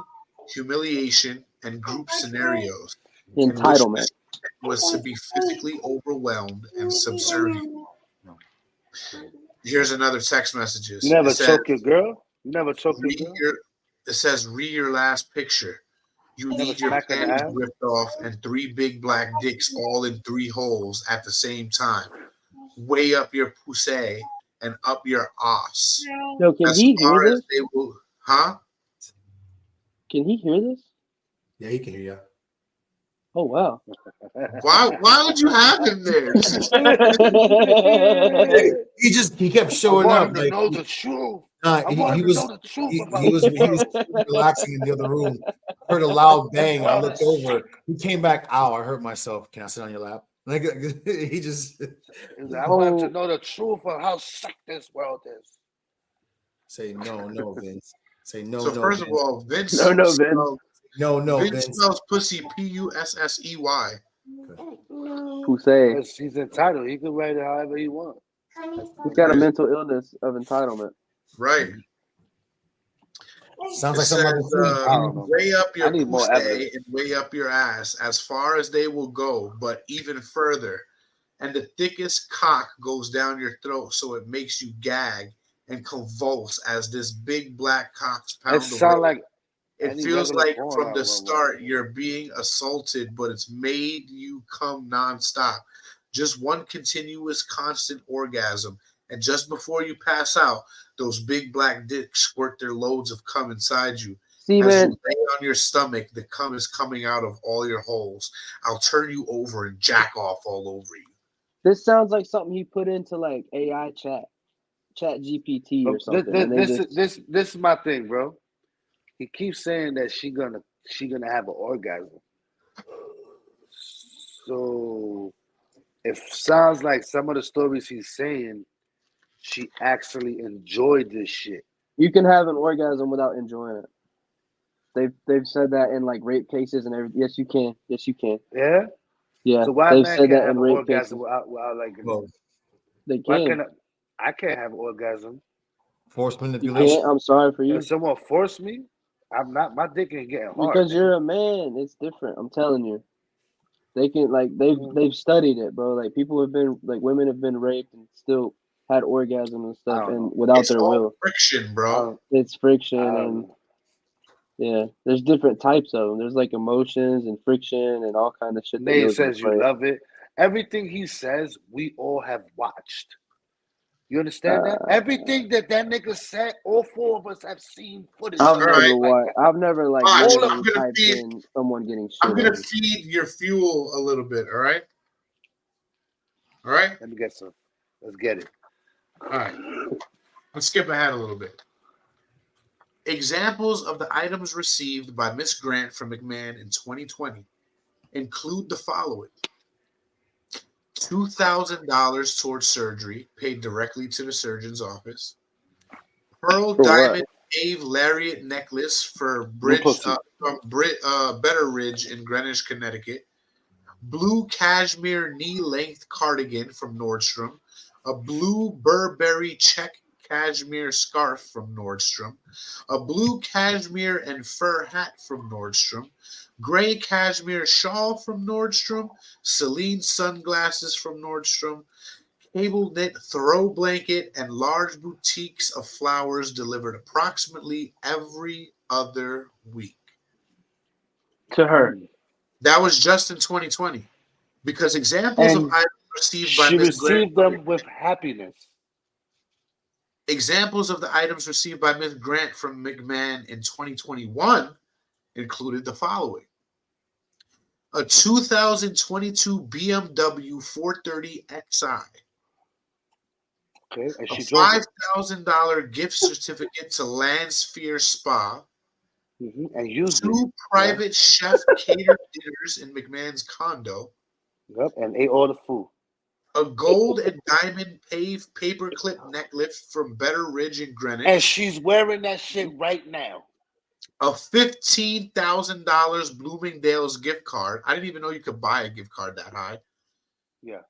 humiliation, and group scenarios. Entitlement was to be physically overwhelmed and subservient. Here's another text messages. You never choke your girl? You never choke your girl? It says, read your last picture. You need your panties ripped off and 3 big black dicks all in 3 holes at the same time. Way up your pussy and up your ass. Yo, can he hear this? Huh? Can he hear this? Yeah, he can hear you. Oh wow! Why would you have him there? he kept showing up. Like, know the truth. He was relaxing in the other room. Heard a loud bang. I looked over. He came back. Ow! I hurt myself. Can I sit on your lap? Like he just. I want to know the truth of how sick this world is. Say no, Vince. Say no. So first of all, Vince. No, Vince. Vince spells pussy Pussey. Pussy. He's entitled. He can write it however he wants. He's got a mental illness of entitlement. Right. Sounds like something. Weigh up your pussy and weigh up your ass as far as they will go, but even further. And the thickest cock goes down your throat, so it makes you gag and convulse as this big black cock's pound away. It feels like from the start you're being assaulted, but it's made you come nonstop. Just one continuous, constant orgasm. And just before you pass out, those big black dicks squirt their loads of cum inside you. See, As man, you lay on your stomach, the cum is coming out of all your holes. I'll turn you over and jack off all over you. This sounds like something he put into like AI chat GPT or something. This is my thing, bro. He keeps saying that she gonna have an orgasm. it sounds like some of the stories he's saying, she actually enjoyed this shit. You can have an orgasm without enjoying it. They've said that in like rape cases and everything. Yes, you can. Yes, you can. Yeah. Yeah. So why they've man said can't that have in an rape orgasm cases. without like? Well, they why can. can't I can't have an orgasm? Forced You manipulation. can't. I'm sorry for you. If someone forced me, I'm not. My dick ain't getting hard. Because you're a man. It's different. I'm telling you. They can like they've studied it, bro. Like people have been like women have been raped and still had orgasm and stuff and without It's their all will. friction, bro. It's friction and yeah. There's different types of them. There's like emotions and friction and all kind of shit. Nate says you love it. Everything he says, we all have watched. You understand that? Everything that nigga said, all four of us have seen footage. I've never like literally typed in someone getting shit. I'm gonna feed your fuel a little bit. All right. All right. Let me get some. Let's get it. All right. Let's skip ahead a little bit. Examples of the items received by Miss Grant from McMahon in 2020 include the following: $2,000 towards surgery paid directly to the surgeon's office. Pearl diamond Dave lariat necklace for Better Ridge in Greenwich, Connecticut. Blue cashmere knee-length cardigan from Nordstrom. A blue Burberry check cashmere scarf from Nordstrom. A blue cashmere and fur hat from Nordstrom. Gray cashmere shawl from Nordstrom. Celine sunglasses from Nordstrom. Cable knit throw blanket and large boutiques of flowers delivered approximately every other week. To her. That was just in 2020. Because examples of items received by Ms. received them with happiness. Examples of the items received by Ms. Grant from McMahon in 2021 included the following: a 2022 BMW 430 Xi. Okay, a $5,000 gift certificate to Landsphere Spa. And used 2 private chef catered dinners in McMahon's condo. Yep, and ate all the food. A gold and diamond paperclip necklace from Better Ridge in Greenwich. And she's wearing that shit right now. A $15,000 Bloomingdale's gift card. I didn't even know you could buy a gift card that high. Yeah.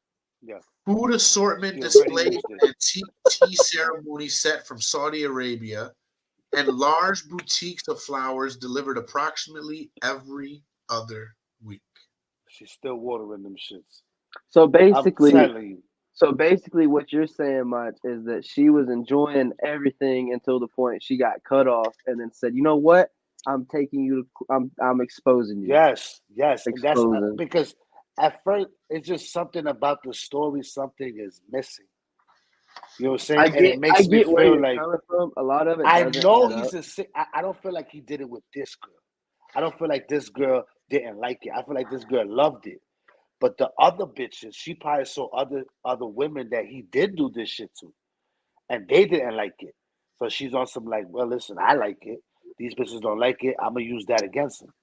Food assortment display antique tea ceremony set from Saudi Arabia. And large boutiques of flowers delivered approximately every other week. She's still watering them shits. So basically, what you're saying, Mach, is that she was enjoying everything until the point she got cut off, and then said, "You know what? I'm taking you. I'm exposing you." Yes. Exposing. And that's because at first it's just something about the story. Something is missing. You know what I'm saying? And it makes me feel like from. A lot of it. I know he's a sick. I don't feel like he did it with this girl. I don't feel like this girl didn't like it. I feel like this girl loved it. But the other bitches, she probably saw other women that he did do this shit to, and they didn't like it. So she's on some like, well, listen, I like it. These bitches don't like it. I'm gonna use that against them.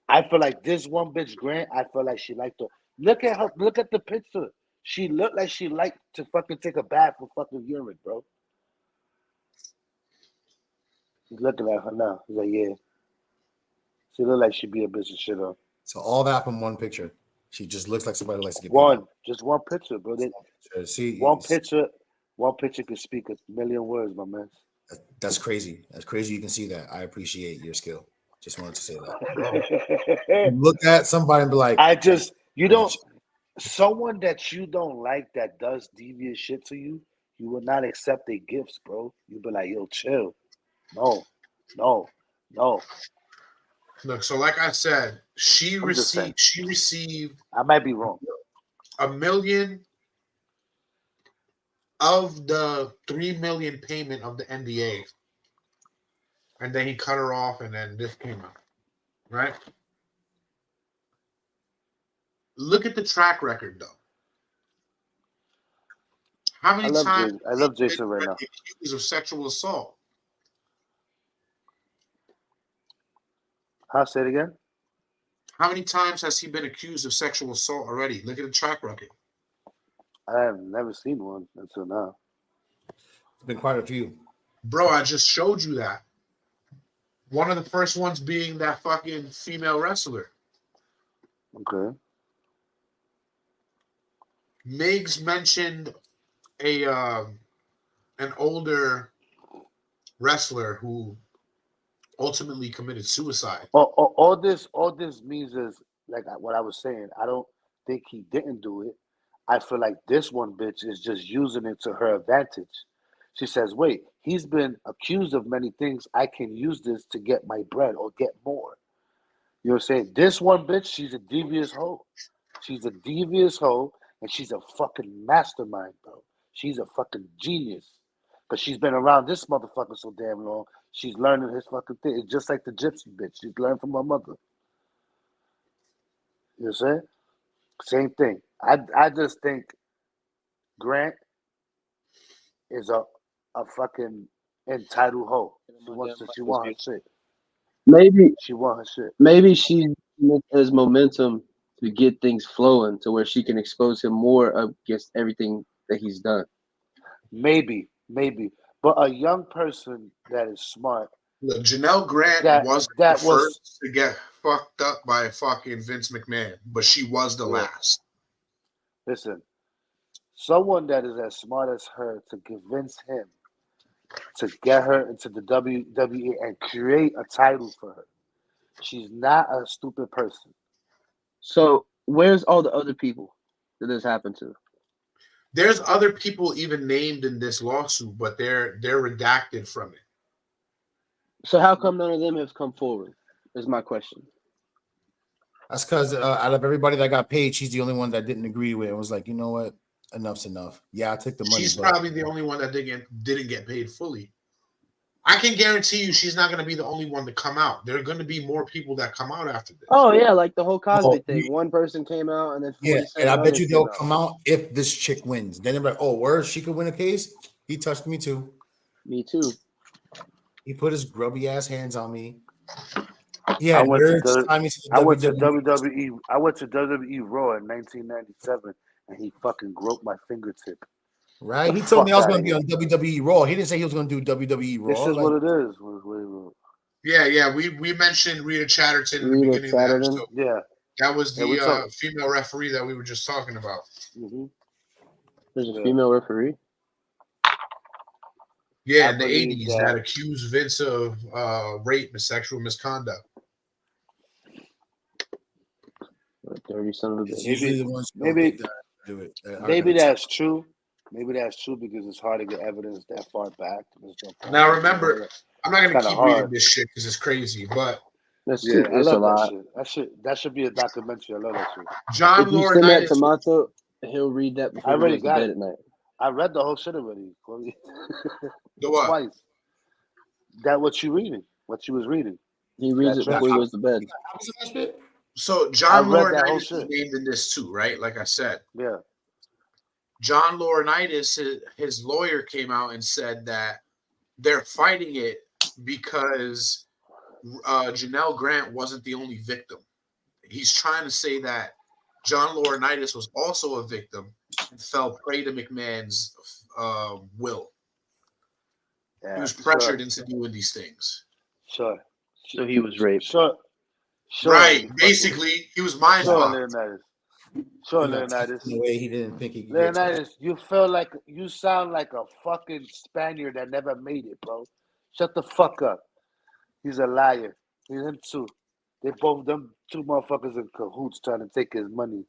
I feel like this one bitch, Grant. I feel like she liked her. Look at her. Look at the picture. She looked like she liked to fucking take a bath with fucking urine, bro. He's looking at her now. He's like, yeah. She look like she'd be a bitch of shit up. So all that from one picture. She just looks like somebody who likes to get just one picture, bro. One picture could speak a million words, my man. That's crazy. That's crazy. You can see that. I appreciate your skill. Just wanted to say that. Look at somebody and be like, someone that you don't like that does devious shit to you, you will not accept their gifts, bro. You'll be like, yo, chill. No. Look, so like I said, she received. I might be wrong. $1 million of the $3 million payment of the NDA, and then he cut her off, and then this came out, right? Look at the track record, though. How many times? I love Jason right now. Accused of sexual assault. I'll say it again. How many times has he been accused of sexual assault already? Look at the track record. I have never seen one until now. It's been quite a few. Bro, I just showed you that. One of the first ones being that fucking female wrestler. Okay. Migs mentioned an older wrestler who ultimately committed suicide. All this means is like what I was saying. I don't think he didn't do it. I feel like this one bitch is just using it to her advantage. She says, "Wait, he's been accused of many things. I can use this to get my bread or get more." You know what I'm saying? This one bitch, she's a devious hoe. She's a devious hoe, and she's a fucking mastermind, bro. She's a fucking genius. Because she's been around this motherfucker so damn long, she's learning his fucking thing. It's just like the gypsy bitch. She's learned from her mother. You know what I'm saying? Same thing. I just think Grant is a fucking entitled hoe. She want her shit. Maybe she want her shit. Maybe she has momentum to get things flowing to where she can expose him more against everything that he's done. Maybe. But a young person that is smart. Look, Janelle Grant wasn't the first to get fucked up by fucking Vince McMahon, but she was the last. Listen, someone that is as smart as her to convince him to get her into the WWE and create a title for her. She's not a stupid person. So where's all the other people that this happened to? There's other people even named in this lawsuit, but they're redacted from it. So how come none of them have come forward? Is my question. That's because out of everybody that got paid, she's the only one that didn't agree with it. It was like, you know what? Enough's enough. Yeah, I took the money. She's probably the only one that didn't get paid fully. I can guarantee you she's not going to be the only one to come out. There are going to be more people that come out after this. Oh, yeah, like the whole Cosby thing. One person came out and then 47 and I bet you they'll come out if this chick wins. Then they're like, oh, where she could win a case? He touched me too. Me too. He put his grubby ass hands on me. Yeah, I went to WWE. I went to WWE Raw in 1997, and he fucking groped my fingertip. Right? He told me I was going to be on WWE Raw. He didn't say he was going to do WWE Raw. This is what it is. Yeah. We mentioned Rita Chatterton in the beginning of the episode. Yeah. That was the female referee that we were just talking about. Mm-hmm. There's a female referee? Yeah, in the 80s that accused Vince of rape and sexual misconduct. Dirty son of a bitch. Maybe that's true. Maybe that's true because it's hard to get evidence that far back. Now remember, I'm not going to keep reading this shit because it's crazy, but that's I love that shit. That should be a documentary. I love that shit. John Laurinaitis. If you send that to Mato, he'll read that before I already he goes to bed at night. I read the whole shit already. The what? Twice. That what you reading? What you was reading? He reads it before he goes to bed. So John Laurinaitis is named in this too, right? Like I said. Yeah. John Laurinaitis, his lawyer came out and said that they're fighting it because Janelle Grant wasn't the only victim. He's trying to say that John Laurinaitis was also a victim and fell prey to McMahon's will. Yeah, he was pressured into doing these things. Sure. So he was raped. Sure. Right. Basically, he was mind fucked. Sure, Leonidas. The way he didn't think he could. Leonidas, you sound like a fucking Spaniard that never made it, bro. Shut the fuck up. He's a liar. He's him too. They both them two motherfuckers in cahoots trying to take his money.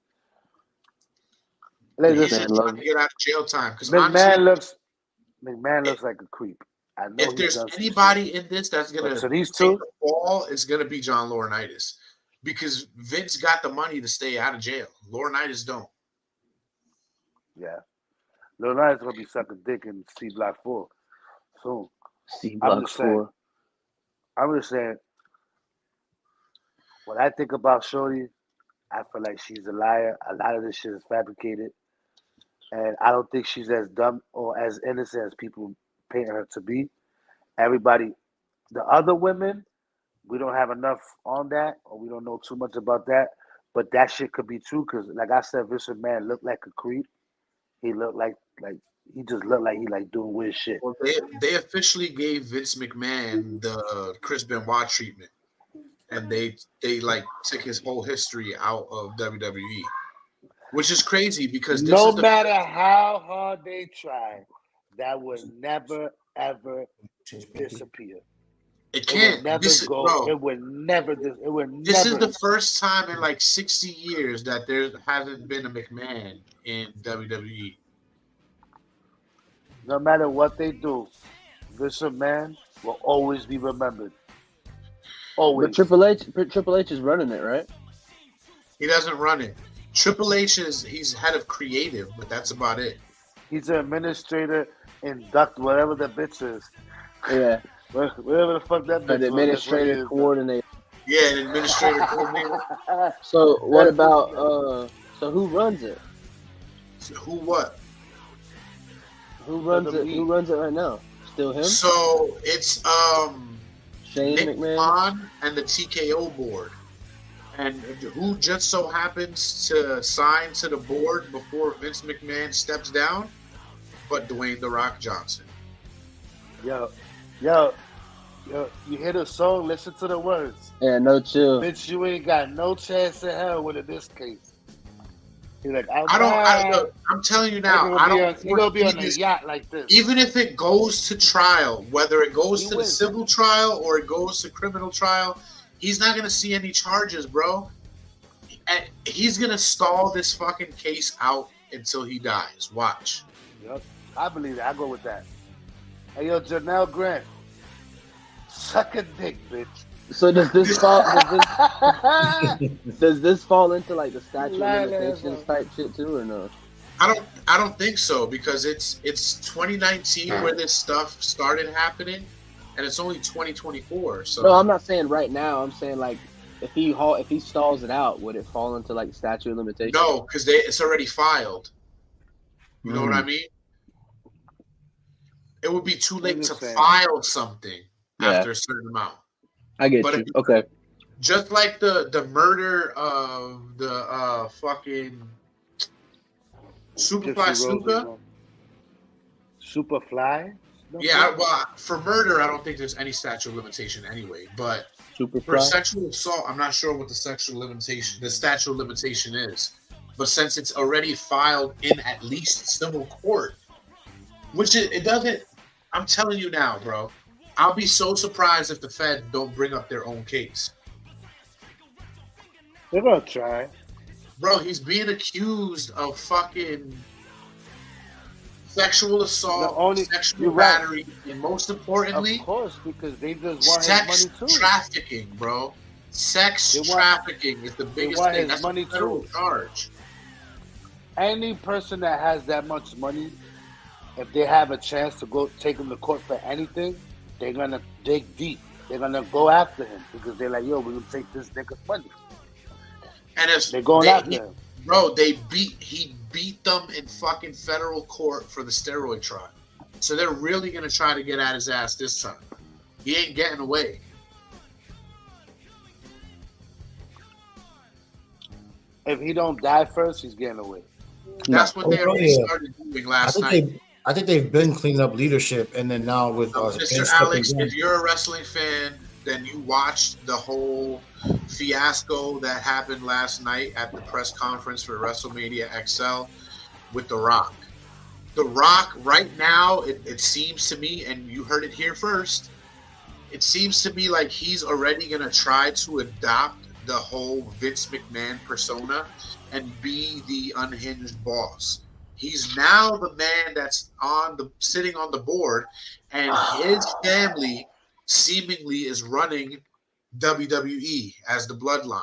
He's trying to get out of jail time because McMahon looks like a creep. I know if there's anybody in this that's gonna take the ball, it's gonna be John Laurinaitis. Because Vince got the money to stay out of jail. Laurinaitis don't. Yeah. Laurinaitis gonna be sucking dick in C Block 4 soon. C Block 4. I'm just saying, when I think about Shorty, I feel like she's a liar. A lot of this shit is fabricated. And I don't think she's as dumb or as innocent as people paint her to be. Everybody, the other women, we don't have enough on that, or we don't know too much about that. But that shit could be true because, like I said, Vince McMahon looked like a creep. he looked like he just looked like he like doing weird shit. Well, they officially gave Vince McMahon the Chris Benoit treatment, and they like took his whole history out of WWE, which is crazy because no matter how hard they try, that would never ever disappear. It can't. It would never go. Bro, it would never. It would. This is the first time in like 60 years that there hasn't been a McMahon in WWE. No matter what they do, Vince McMahon will always be remembered. Always. But Triple H is running it, right? He doesn't run it. Triple H he's head of creative, but that's about it. He's an administrator in duct, whatever the bitch is. Yeah. Whatever the fuck that bitch is. An administrative coordinator. Yeah, an administrative coordinator. So what about so who runs it? So who what? Who runs it? Who runs it right now? Still him? So it's Shane Nick McMahon and the TKO board. And who just so happens to sign to the board before Vince McMahon steps down? But Dwayne "The Rock" Johnson. Yo, you hear the song, listen to the words. Yeah, no chill. Bitch, you ain't got no chance in hell winning this case. He's like, I'm telling you now, he's gonna be on a yacht like this. Even if it goes to trial, whether it goes to the civil trial or it goes to criminal trial, he's not gonna see any charges, bro. And he's gonna stall this fucking case out until he dies. Watch. Yep, I believe that. I go with that. Hey, yo, Janelle Grant, suck a dick, bitch. So does this fall? Does this fall into like the statute of limitations type shit too, or no? I don't think so because it's 2019 where this stuff started happening, and it's only 2024. So no, I'm not saying right now. I'm saying like if he stalls it out, would it fall into like statute of limitations? No, because it's already filed. You know what I mean? It would be too late to file something after a certain amount. I get you. Okay. Just like the murder of the fucking Superfly Snuka. Superfly? Yeah, well, for murder, I don't think there's any statute of limitation anyway. But for sexual assault, I'm not sure what the statute of limitation is. But since it's already filed in at least civil court, which it doesn't, I'm telling you now, bro. I'll be so surprised if the Fed don't bring up their own case. They're gonna try. Bro, he's being accused of fucking sexual assault, sexual battery, and most importantly, of course, because they just want sex his money too. trafficking, bro. Sex trafficking is the biggest thing. That's money a federal too. charge. Any person that has that much money, if they have a chance to go take him to court for anything, they're gonna dig deep. They're gonna go after him because they're like, yo, we're gonna take this nigga's money. And if they're going after him. Bro, he beat them in fucking federal court for the steroid trial. So they're really gonna try to get at his ass this time. He ain't getting away. If he don't die first, he's getting away. That's what they already started doing last night. I think they've been cleaning up leadership, and then now with Mr. Alex, if you're a wrestling fan, then you watched the whole fiasco that happened last night at the press conference for WrestleMania XL with The Rock. The Rock, right now, it seems to me, and you heard it here first, it seems to me like he's already going to try to adopt the whole Vince McMahon persona and be the unhinged boss. He's now the man that's sitting on the board, and his family seemingly is running WWE as the bloodline.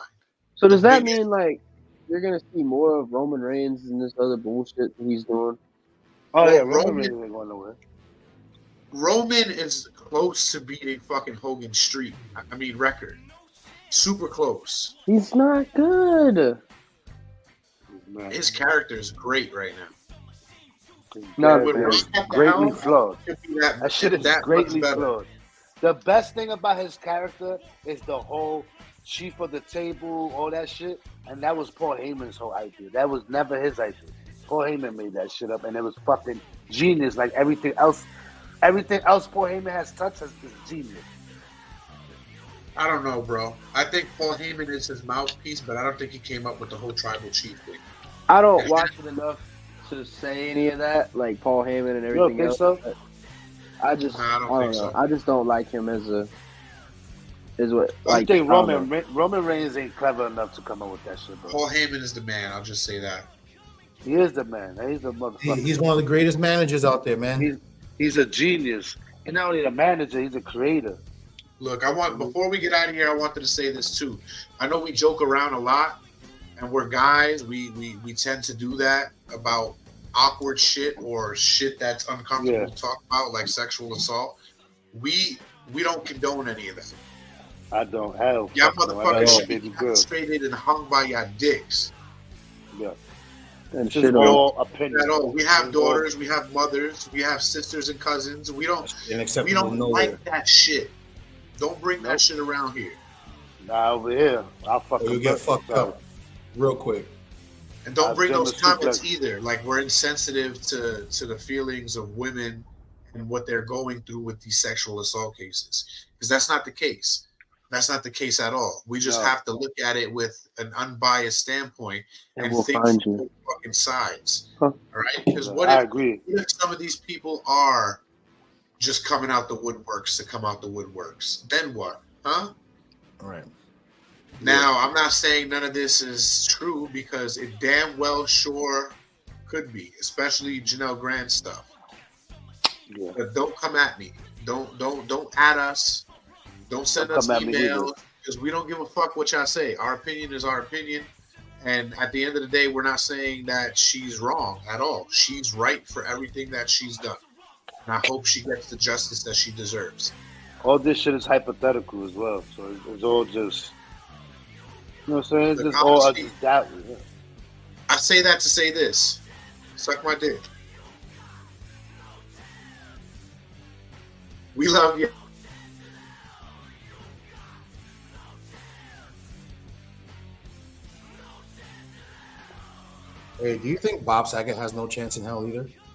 So does that mean like you're gonna see more of Roman Reigns and this other bullshit that he's doing? Oh yeah, Roman Reigns ain't going nowhere. Roman is close to beating fucking Hogan's record. Super close. He's not good. His character is great right now. Greatly flawed. That shit is greatly flawed. The best thing about his character is the whole chief of the table, all that shit, and that was Paul Heyman's whole idea. That was never his idea. Paul Heyman made that shit up, and it was fucking genius. Like everything else Paul Heyman has touched is genius. I don't know, bro. I think Paul Heyman is his mouthpiece, but I don't think he came up with the whole tribal chief thing. I don't watch it enough to say any of that, like Paul Heyman and everything else. So? I don't know. So. I just don't like him as what. I think Roman Reigns ain't clever enough to come up with that shit, bro. Paul Heyman is the man. I'll just say that. He is the man. He's the motherfucker. He's one of the greatest managers out there, man. He's a genius. And not only a manager, he's a creator. Look, before we get out of here, I wanted to say this too. I know we joke around a lot, and we're guys. We tend to do that about awkward shit or shit that's uncomfortable to talk about, like sexual assault. We don't condone any of that. I don't have. Y'all motherfuckers should be castrated and hung by your dicks. Yeah. And it's just all opinion. We have daughters, we have mothers, we have sisters and cousins. We don't like that shit. Don't bring that shit around here. Nah, over here, I'll you get fucked up real quick. And don't bring those comments either. Like we're insensitive to the feelings of women and what they're going through with these sexual assault cases, because that's not the case. That's not the case at all. We just have to look at it with an unbiased standpoint and think from both fucking sides. All right? Because I agree. What if some of these people are just coming out the woodworks to come out the woodworks? Then what? Huh? All right. Now, I'm not saying none of this is true, because it damn well sure could be, especially Janelle Grant stuff. Yeah. But don't come at me. Don't at us. Don't send us emails, because we don't give a fuck what y'all say. Our opinion is our opinion. And at the end of the day, we're not saying that she's wrong at all. She's right for everything that she's done. And I hope she gets the justice that she deserves. All this shit is hypothetical as well. So it's all just, you know what I'm saying? It's just all doubt. Yeah. I say that to say this. Suck my dick. We love you. Hey, do you think Bob Saget has no chance in hell either?